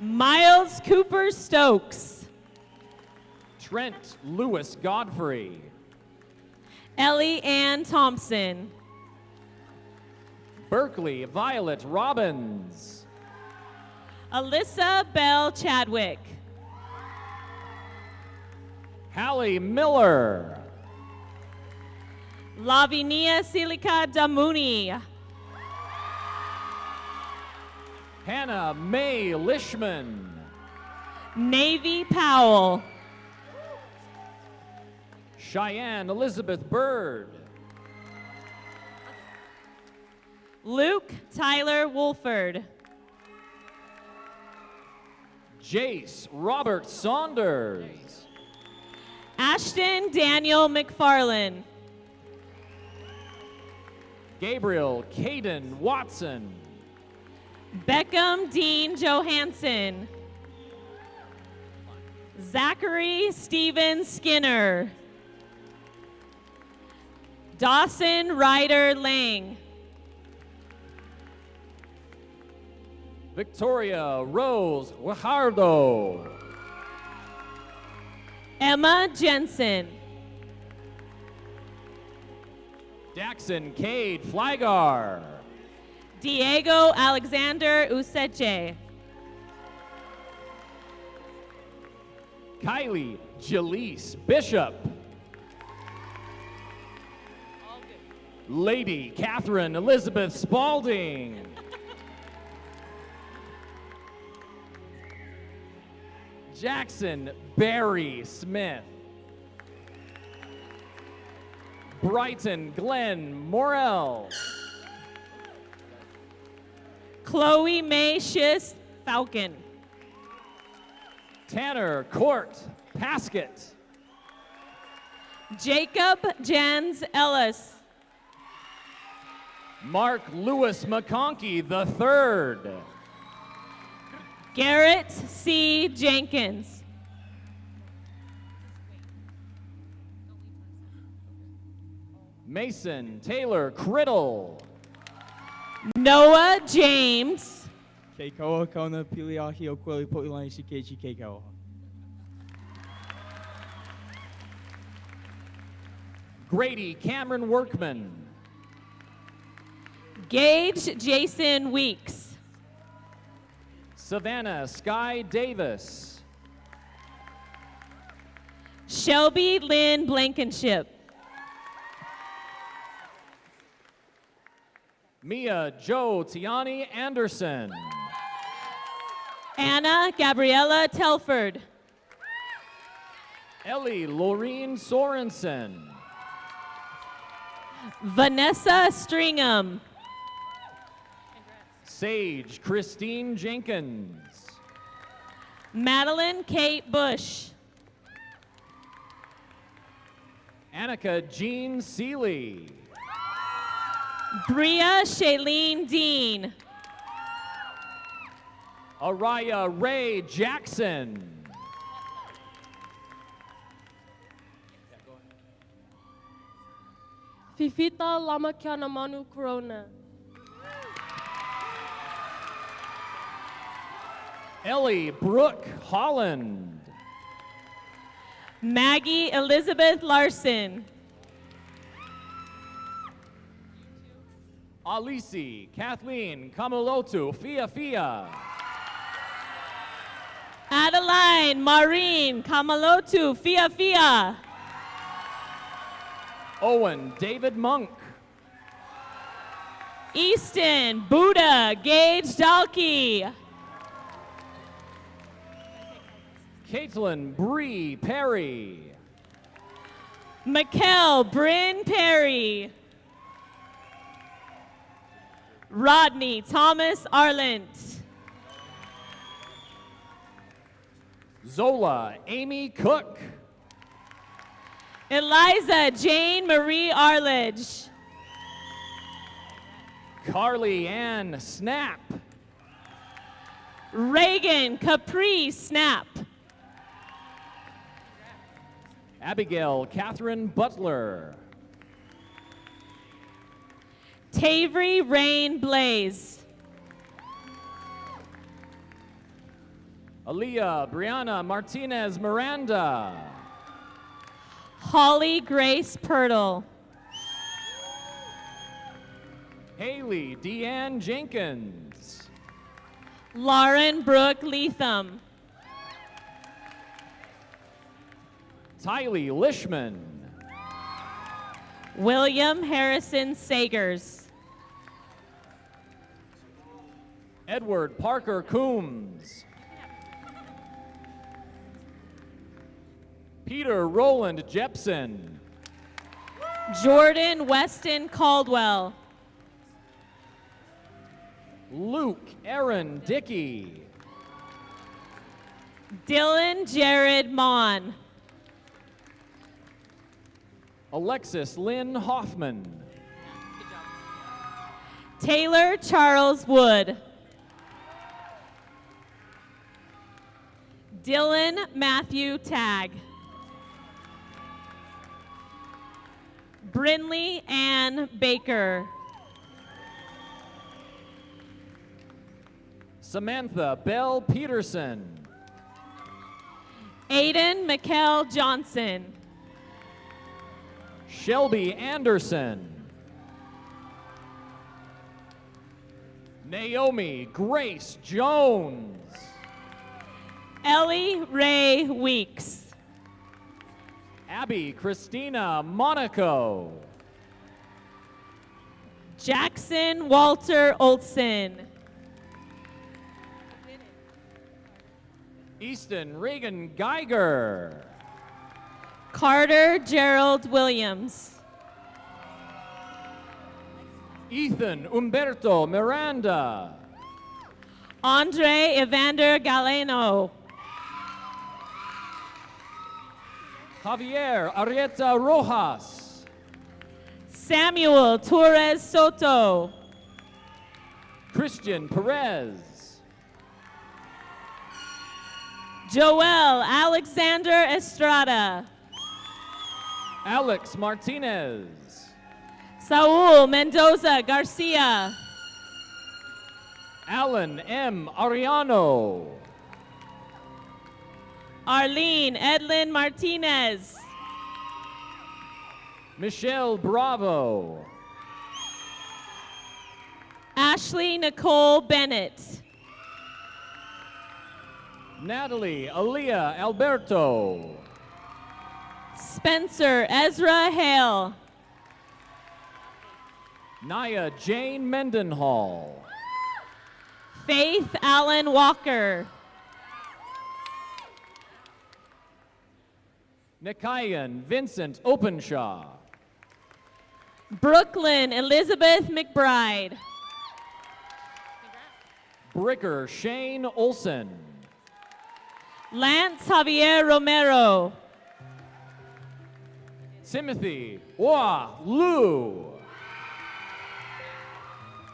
Miles Cooper Stokes. Trent Lewis Godfrey. Ellie Ann Thompson. Berkeley Violet Robbins. Alyssa Bell Chadwick. Hallie Miller. Lavinia Silica Damuni. Hannah Mae Lishman. Navy Powell. Cheyenne Elizabeth Bird. Luke Tyler Wolford. Jace Robert Saunders. Ashton Daniel McFarlane. Gabriel Caden Watson. Beckham Dean Johansson. Zachary Steven Skinner. Dawson Ryder Lang. Victoria Rose Guajardo. Emma Jensen. Daxon Cade Flygar. Diego Alexander Useche. Kylie Jaleese Bishop. Lady Catherine Elizabeth Spalding. Jackson Barry Smith. Brighton Glenn Morrell. Chloe May Schiss Falcon. Tanner Court Paskett. Jacob Jans Ellis. Mark Lewis McConkey III. Garrett C. Jenkins. Mason Taylor Criddle. Noah James. Keikoa kauna piliahi o kweli po'ilani shikechi keikoa. Grady Cameron Workman. Gage Jason Weeks. Savannah Sky Davis. Shelby Lynn Blankenship. Mia Jo Tiani Anderson. Anna Gabriella Telford. Ellie Laureen Sorensen. Vanessa Stringham. Sage Christine Jenkins. Madeline Kate Bush. Annika Jean Seeley. Bria Shailene Dean. Araya Ray Jackson. Fifita Lamakiana Manu Corona. Ellie Brooke Holland. Maggie Elizabeth Larson. Alisi Kathleen Kamalotu Fia. Adeline Maureen Kamalotu Fia. Owen David Monk. Easton Buddha Gage Dalkey. Caitlin Bree Perry. Mikkel Bryn Perry. Rodney Thomas Arlant. Zola Amy Cook. Eliza Jane Marie Arledge. Carly Ann Snap. Reagan Capri Snap. Abigail Catherine Butler. Tavery Rain Blaze. Aaliyah Brianna Martinez Miranda. Holly Grace Pirtle. Haley Deanne Jenkins. Lauren Brooke Leatham. Tylee Lishman. William Harrison Sagers. Edward Parker Coombs. Peter Roland Jepson. Jordan Weston Caldwell. Luke Aaron Dickey. Dylan Jared Mon. Alexis Lynn Hoffman. Taylor Charles Wood. Dylan Matthew Tagg. Brinley Ann Baker. Samantha Bell Peterson. Aiden Mikkel Johnson. Shelby Anderson. Naomi Grace Jones. Ellie Ray Weeks. Abby Christina Monaco. Jackson Walter Olson. Easton Reagan Geiger. Carter Gerald Williams. Ethan Umberto Miranda. Andre Evander Galeno. Javier Arieta Rojas. Samuel Torres Soto. Christian Perez. Joel Alexander Estrada. Alex Martinez. Saul Mendoza Garcia. Alan M. Ariano. Arlene Edlin Martinez. Michelle Bravo. Ashley Nicole Bennett. Natalie Aaliyah Alberto. Spencer Ezra Hale. Naya Jane Mendenhall. Faith Allen Walker. Nikayan Vincent Openshaw. Brooklyn Elizabeth McBride. Bricker Shane Olson. Lance Javier Romero. Timothy Hua Lu.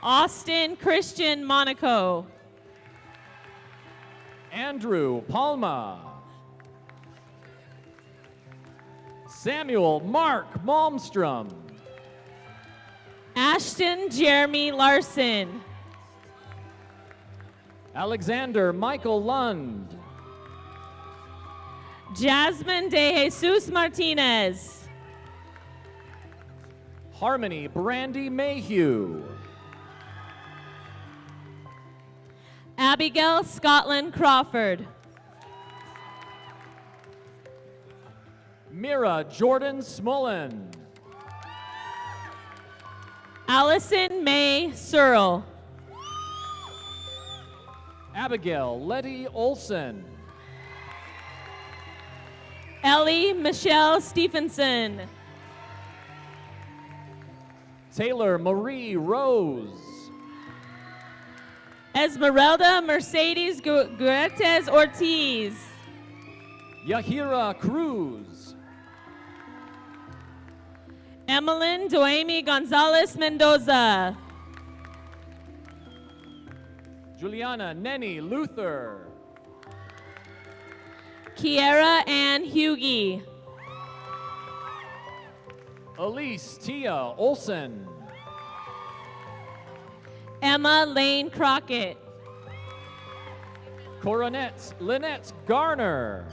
Austin Christian Monaco. Andrew Palma. Samuel Mark Malmstrom. Ashton Jeremy Larson. Alexander Michael Lund. Jasmine De Jesus Martinez. Harmony Brandy Mayhew. Abigail Scotland Crawford. Mira Jordan Smullen. Allison May Searle. Abigail Letty Olson. Ellie Michelle Stephenson. Taylor Marie Rose. Esmeralda Mercedes Guertes Ortiz. Yahira Cruz. Emmeline Doemi Gonzalez Mendoza. Juliana Nenny Luther. Kiera Ann Hughie. Elise Tia Olson. Emma Lane Crockett. Coronet Lynette Garner.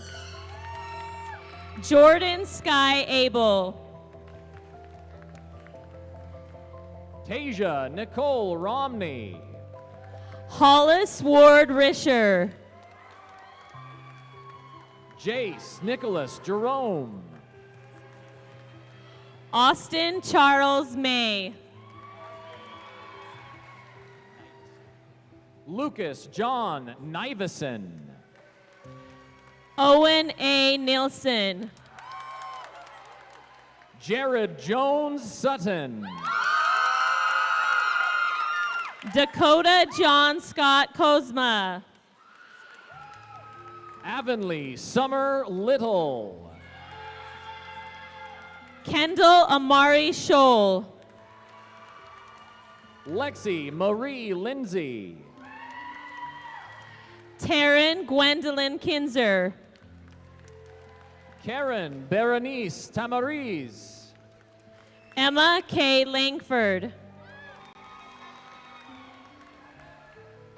Jordan Sky Abel. Tasia Nicole Romney. Hollis Ward Risher. Jace Nicholas Jerome. Austin Charles May. Lucas John Nivison. Owen A. Nilsson. Jared Jones Sutton. Dakota John Scott Kozma. Avonlea Summer Little. Kendall Amari Scholl. Lexi Marie Lindsay. Taryn Gwendolyn Kinzer. Karen Berenice Tamariz. Emma K. Langford.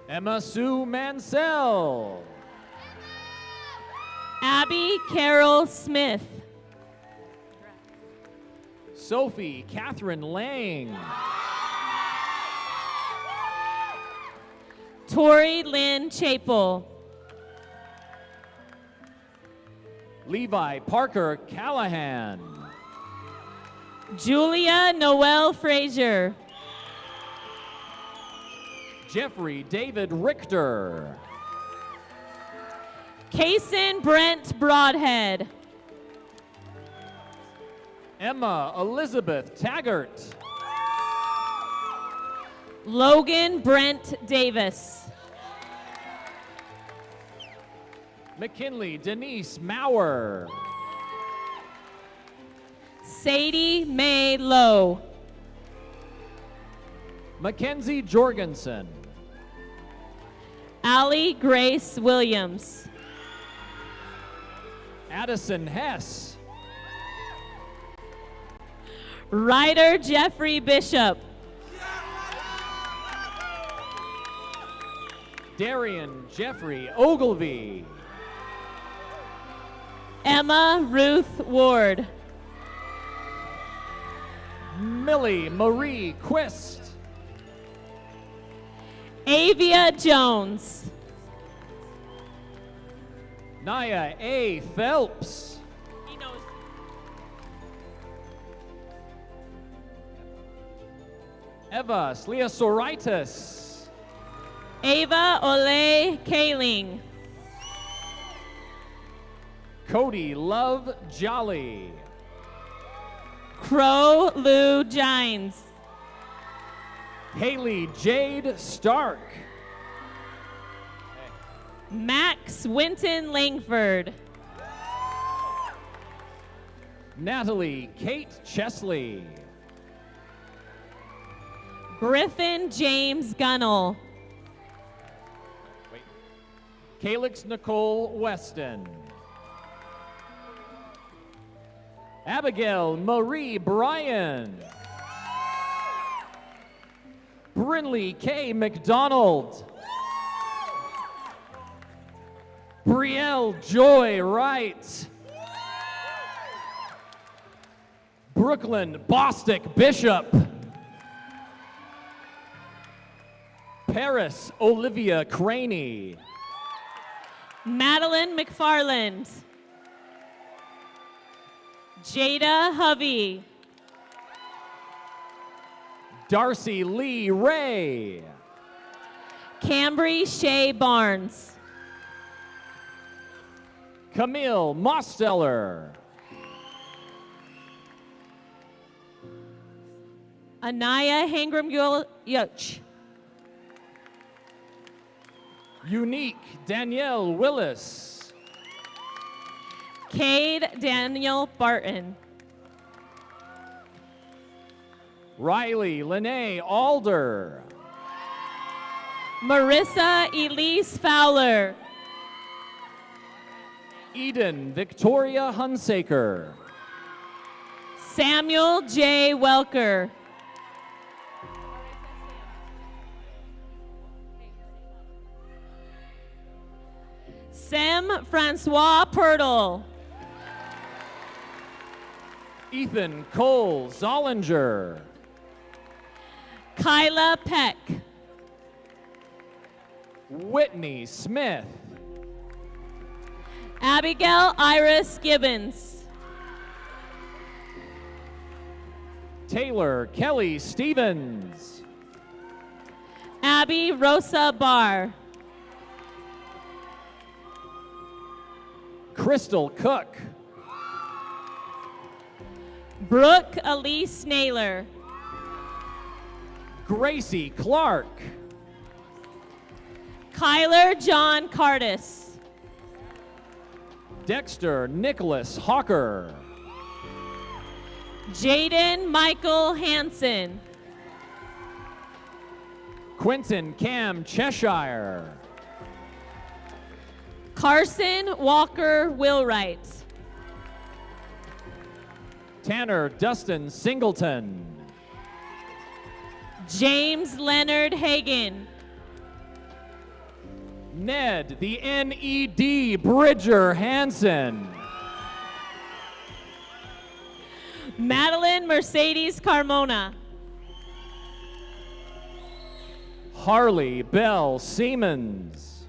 Emma Sue Mansell. Abby Carol Smith. Sophie Catherine Lang. Tori Lynn Chapel. Levi Parker Callahan. Julia Noel Frazier. Jeffrey David Richter. Kaysen Brent Broadhead. Emma Elizabeth Taggart. Logan Brent Davis. McKinley Denise Maurer. Sadie Mae Lowe. Mackenzie Jorgensen. Allie Grace Williams. Addison Hess. Ryder Jeffrey Bishop. Darian Jeffrey Ogilvy. Emma Ruth Ward. Millie Marie Quist. Avia Jones. Naya A. Phelps. He knows. Eva Sliasoraitis. Ava Ole Kaling. Cody Love Jolly. Crow Lou Gines. Haley Jade Stark. Max Winton Langford. Natalie Kate Chesley. Griffin James Gunnell. Calix Nicole Weston. Abigail Marie Bryan. Brinley K. McDonald. Brielle Joy Wright. Brooklyn Bostick Bishop. Paris Olivia Craney. Madeline McFarland. Jada Hovey. Darcy Lee Ray. Cambry Shea Barnes. Camille Mosteller. Anaya Hangram Yoch. Unique Danielle Willis. Cade Daniel Barton. Riley Lene Alder. Marissa Elise Fowler. Eden Victoria Hunsaker. Samuel J. Welker. Sam Francois Pirtle. Ethan Cole Zollinger. Kyla Peck. Whitney Smith. Abigail Iris Gibbons. Taylor Kelly Stevens. Abby Rosa Barr. Crystal Cook. Brooke Elise Naylor. Gracie Clark. Kyler John Cardis. Dexter Nicholas Hawker. Jaden Michael Hansen. Quentin Cam Cheshire. Carson Walker Willwright. Tanner Dustin Singleton. James Leonard Hagan. Ned the NED Bridger Hansen. Madeline Mercedes Carmona. Harley Bell Siemens.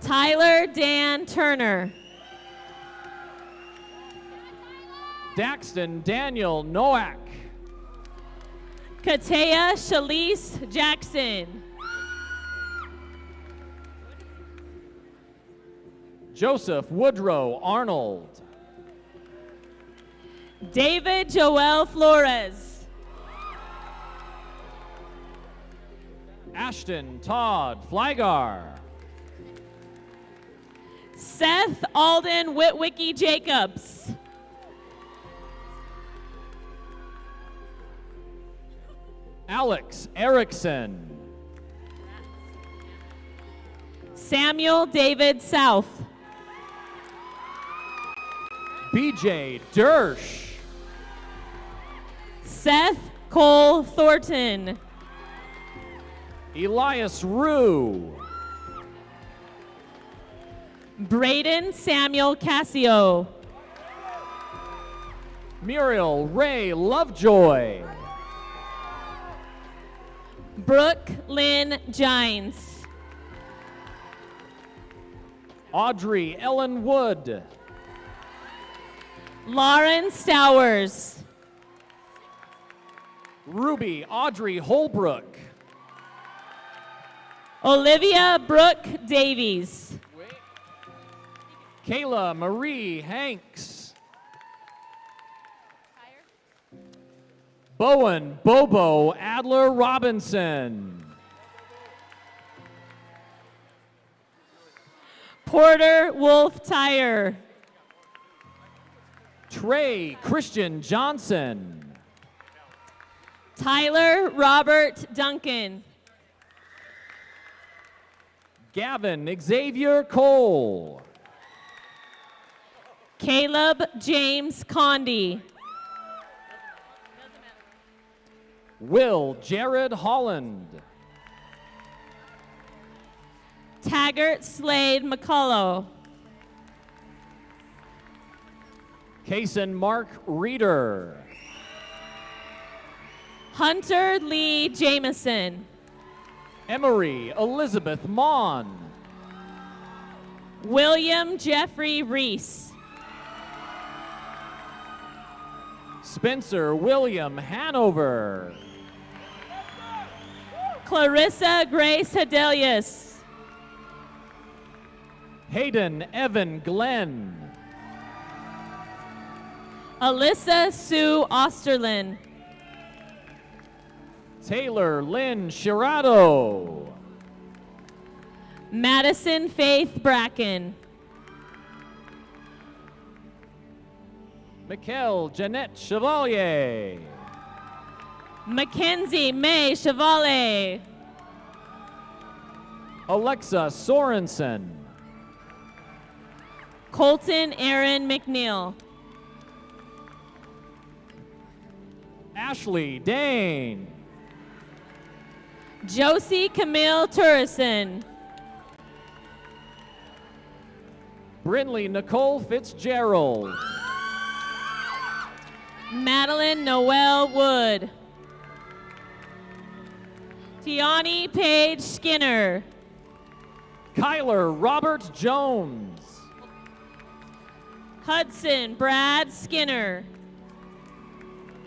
Tyler Dan Turner. Daxton Daniel Noack. Katea Shalise Jackson. Joseph Woodrow Arnold. David Joel Flores. Ashton Todd Flygar. Seth Alden Witwicky Jacobs. Alex Erickson. Samuel David South. BJ Dersh. Seth Cole Thornton. Elias Rue. Braden Samuel Cassio. Muriel Ray Lovejoy. Brooke Lynn Gines. Audrey Ellen Wood. Lauren Stowers. Ruby Audrey Holbrook. Olivia Brooke Davies. Kayla Marie Hanks. Bowen Bobo Adler Robinson. Porter Wolf Tyre. Trey Christian Johnson. Tyler Robert Duncan. Gavin Xavier Cole. Caleb James Condi. Will Jared Holland. Taggart Slade McCullough. Kason Mark Reeder. Hunter Lee Jameson. Emery Elizabeth Mon. William Jeffrey Reese. Spencer William Hanover. Clarissa Grace Hedelius. Hayden Evan Glenn. Alyssa Sue Osterlin. Taylor Lynn Shirado. Madison Faith Bracken. Mikkel Jeanette Chevalier. Mackenzie May Chevalier. Alexa Sorensen. Colton Aaron McNeil. Ashley Dane. Josie Camille Turrison. Brinley Nicole Fitzgerald. Madeline Noel Wood. Tiani Paige Skinner. Kyler Robert Jones. Hudson Brad Skinner.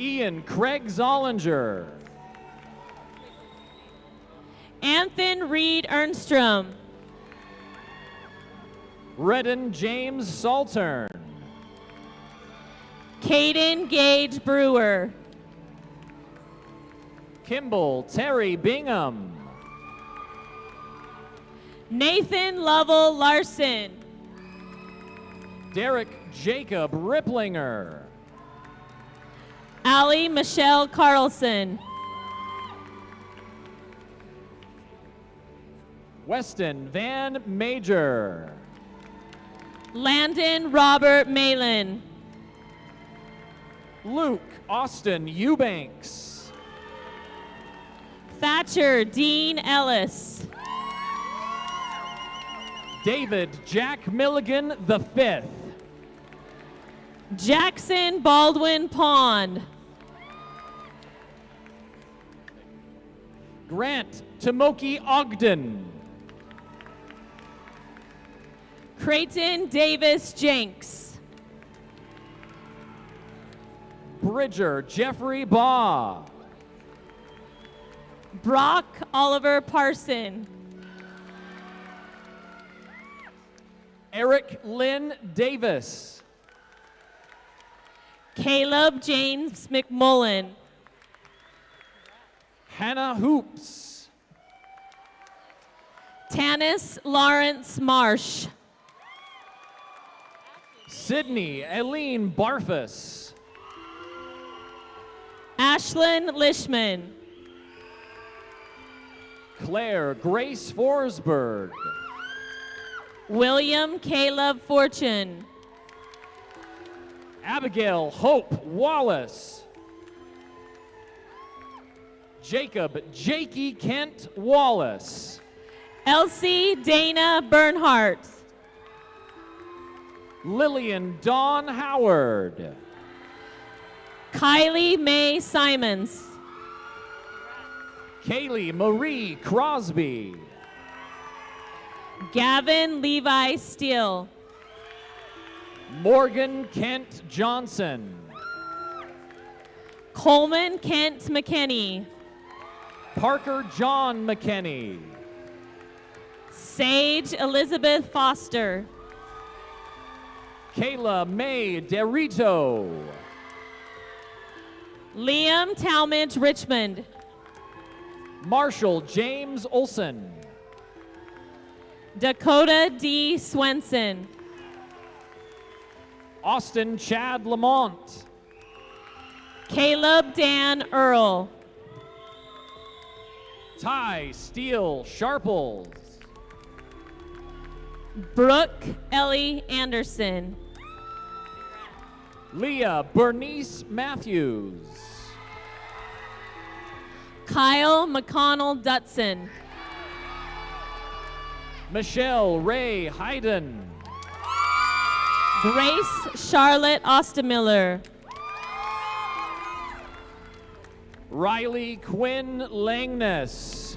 Ian Craig Zollinger. Anthony Reed Ernstrom. Redden James Saltern. Caden Gage Brewer. Kimball Terry Bingham. Nathan Lovell Larson. Derek Jacob Ripplinger. Allie Michelle Carlson. Weston Van Major. Landon Robert Malin. Luke Austin Eubanks. Thatcher Dean Ellis. David Jack Milligan V. Jackson Baldwin Pond. Grant Tomoki Ogden. Creighton Davis Jenks. Bridger Jeffrey Baugh. Brock Oliver Parson. Eric Lynn Davis. Caleb James McMullen. Hannah Hoops. Tanis Lawrence Marsh. Sydney Eileen Barfus. Ashlyn Lishman. Claire Grace Forsberg. William Caleb Fortune. Abigail Hope Wallace. Jacob Jakey Kent Wallace. Elsie Dana Bernhardt. Lillian Dawn Howard. Kylie Mae Simons. Kaylee Marie Crosby. Gavin Levi Steele. Morgan Kent Johnson. Coleman Kent McKinney. Parker John McKinney. Sage Elizabeth Foster. Kayla May Derrito. Liam Talmadge Richmond. Marshall James Olson. Dakota D. Swenson. Austin Chad Lamont. Caleb Dan Earl. Ty Steele Sharples. Brooke Ellie Anderson. Leah Bernice Matthews. Kyle McConnell Dutson. Michelle Ray Hayden. Grace Charlotte Ostemiller. Riley Quinn Langness.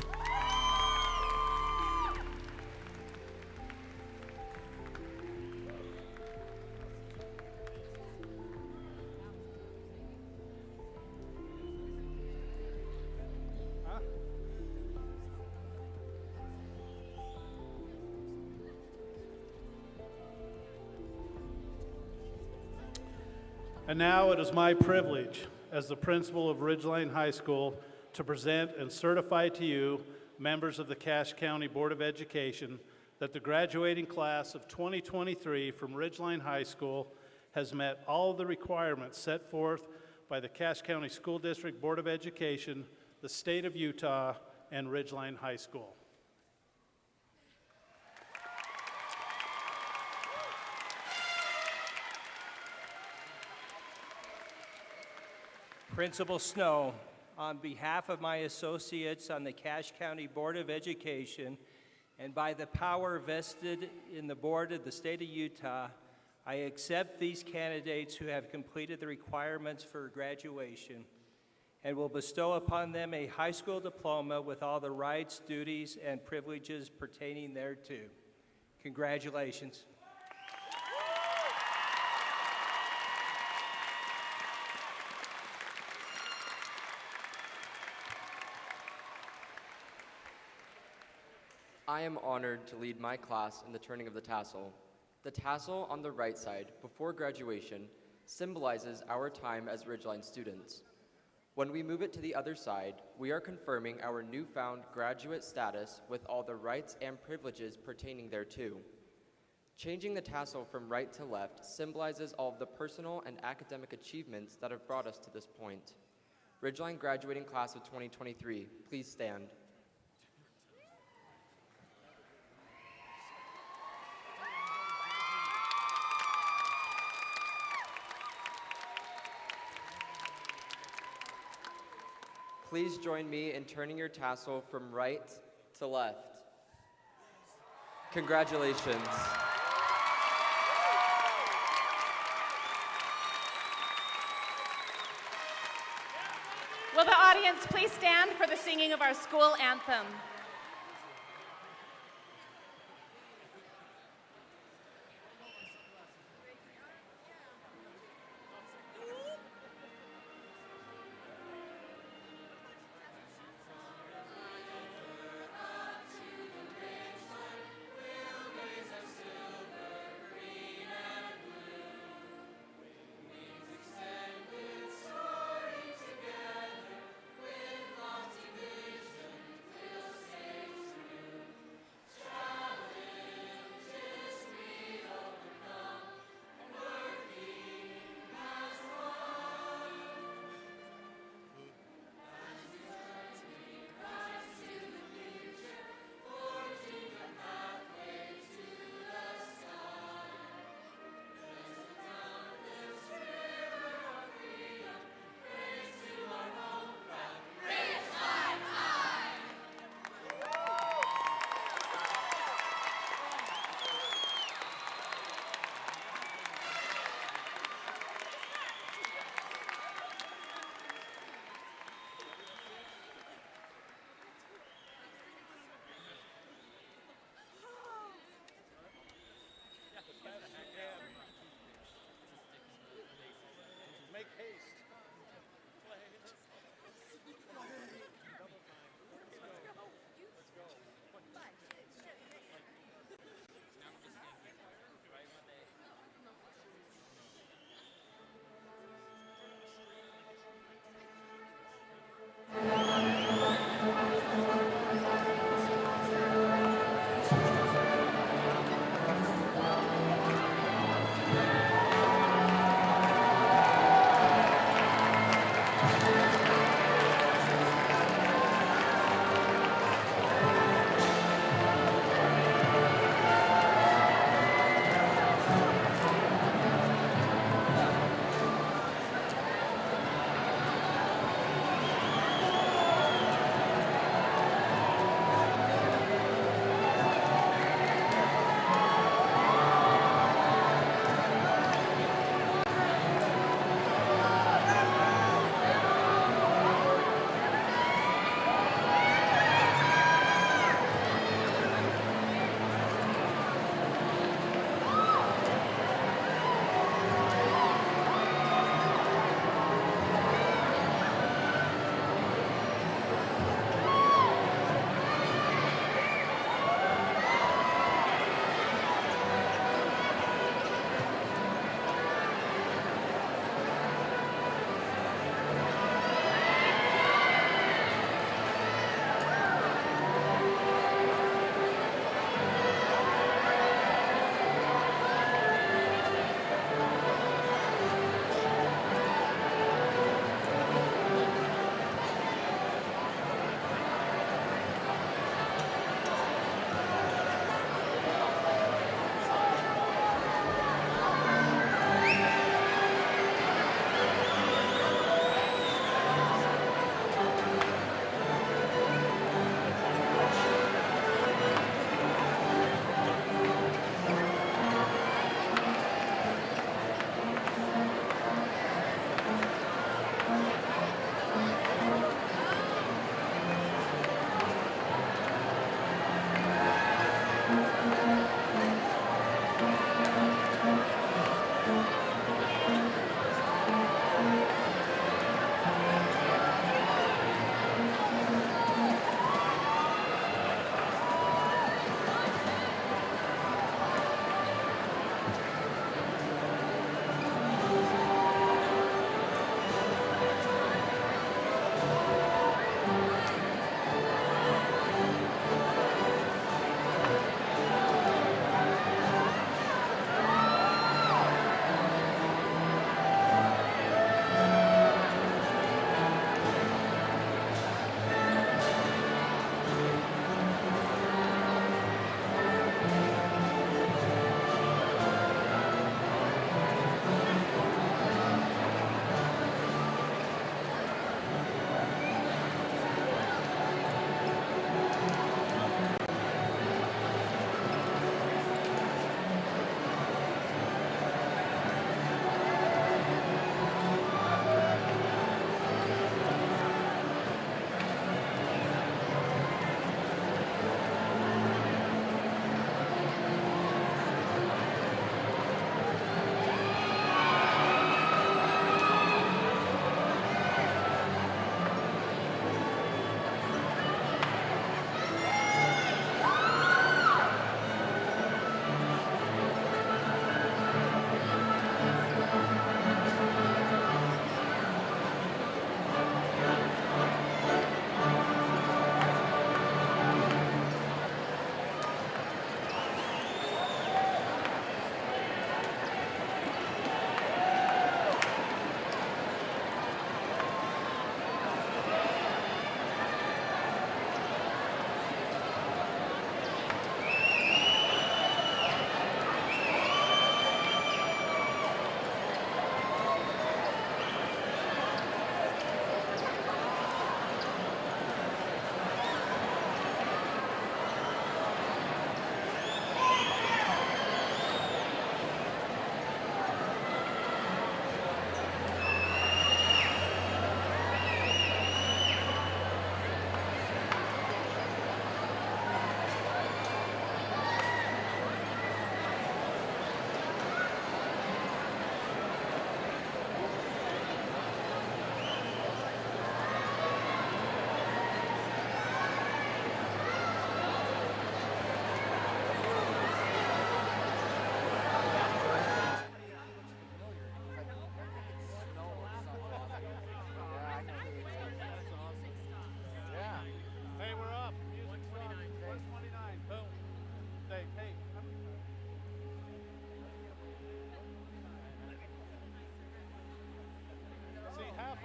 And now it is my privilege as the principal of Ridgeline High School to present and certify to you, members of the Cache County Board of Education, that the graduating class of 2023 from Ridgeline High School has met all of the requirements set forth by the Cache County School District Board of Education, the state of Utah, and Ridgeline High School. Principal Snow, on behalf of my associates on the Cache County Board of Education and by the power vested in the Board of the State of Utah, I accept these candidates who have completed the requirements for graduation and will bestow upon them a high school diploma with all the rights, duties, and privileges pertaining thereto. Congratulations. I am honored to lead my class in the turning of the tassel. The tassel on the right side, before graduation, symbolizes our time as Ridgeline students. When we move it to the other side, we are confirming our newfound graduate status with all the rights and privileges pertaining thereto. Changing the tassel from right to left symbolizes all of the personal and academic achievements that have brought us to this point. Ridgeline graduating class of 2023, please stand. Please join me in turning your tassel from right to left. Congratulations. Will the audience please stand for the singing of our school anthem?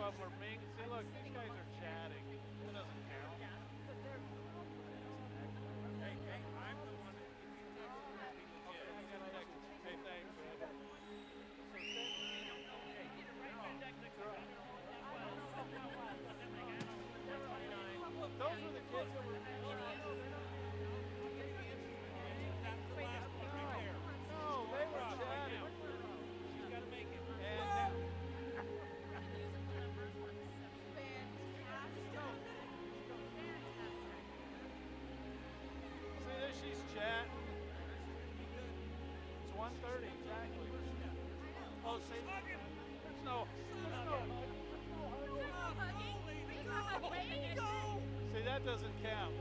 of them are being. See, look, these guys are chatting. That doesn't count. Hey, thanks, man. Those were the kids that were. No, they were chatting. She's got to make it. See, there she's chatting. It's 1:30 exactly. Oh, see, there's no. See, that doesn't count.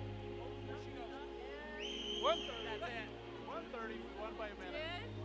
1:30. That's it. 1:30. We won by a minute.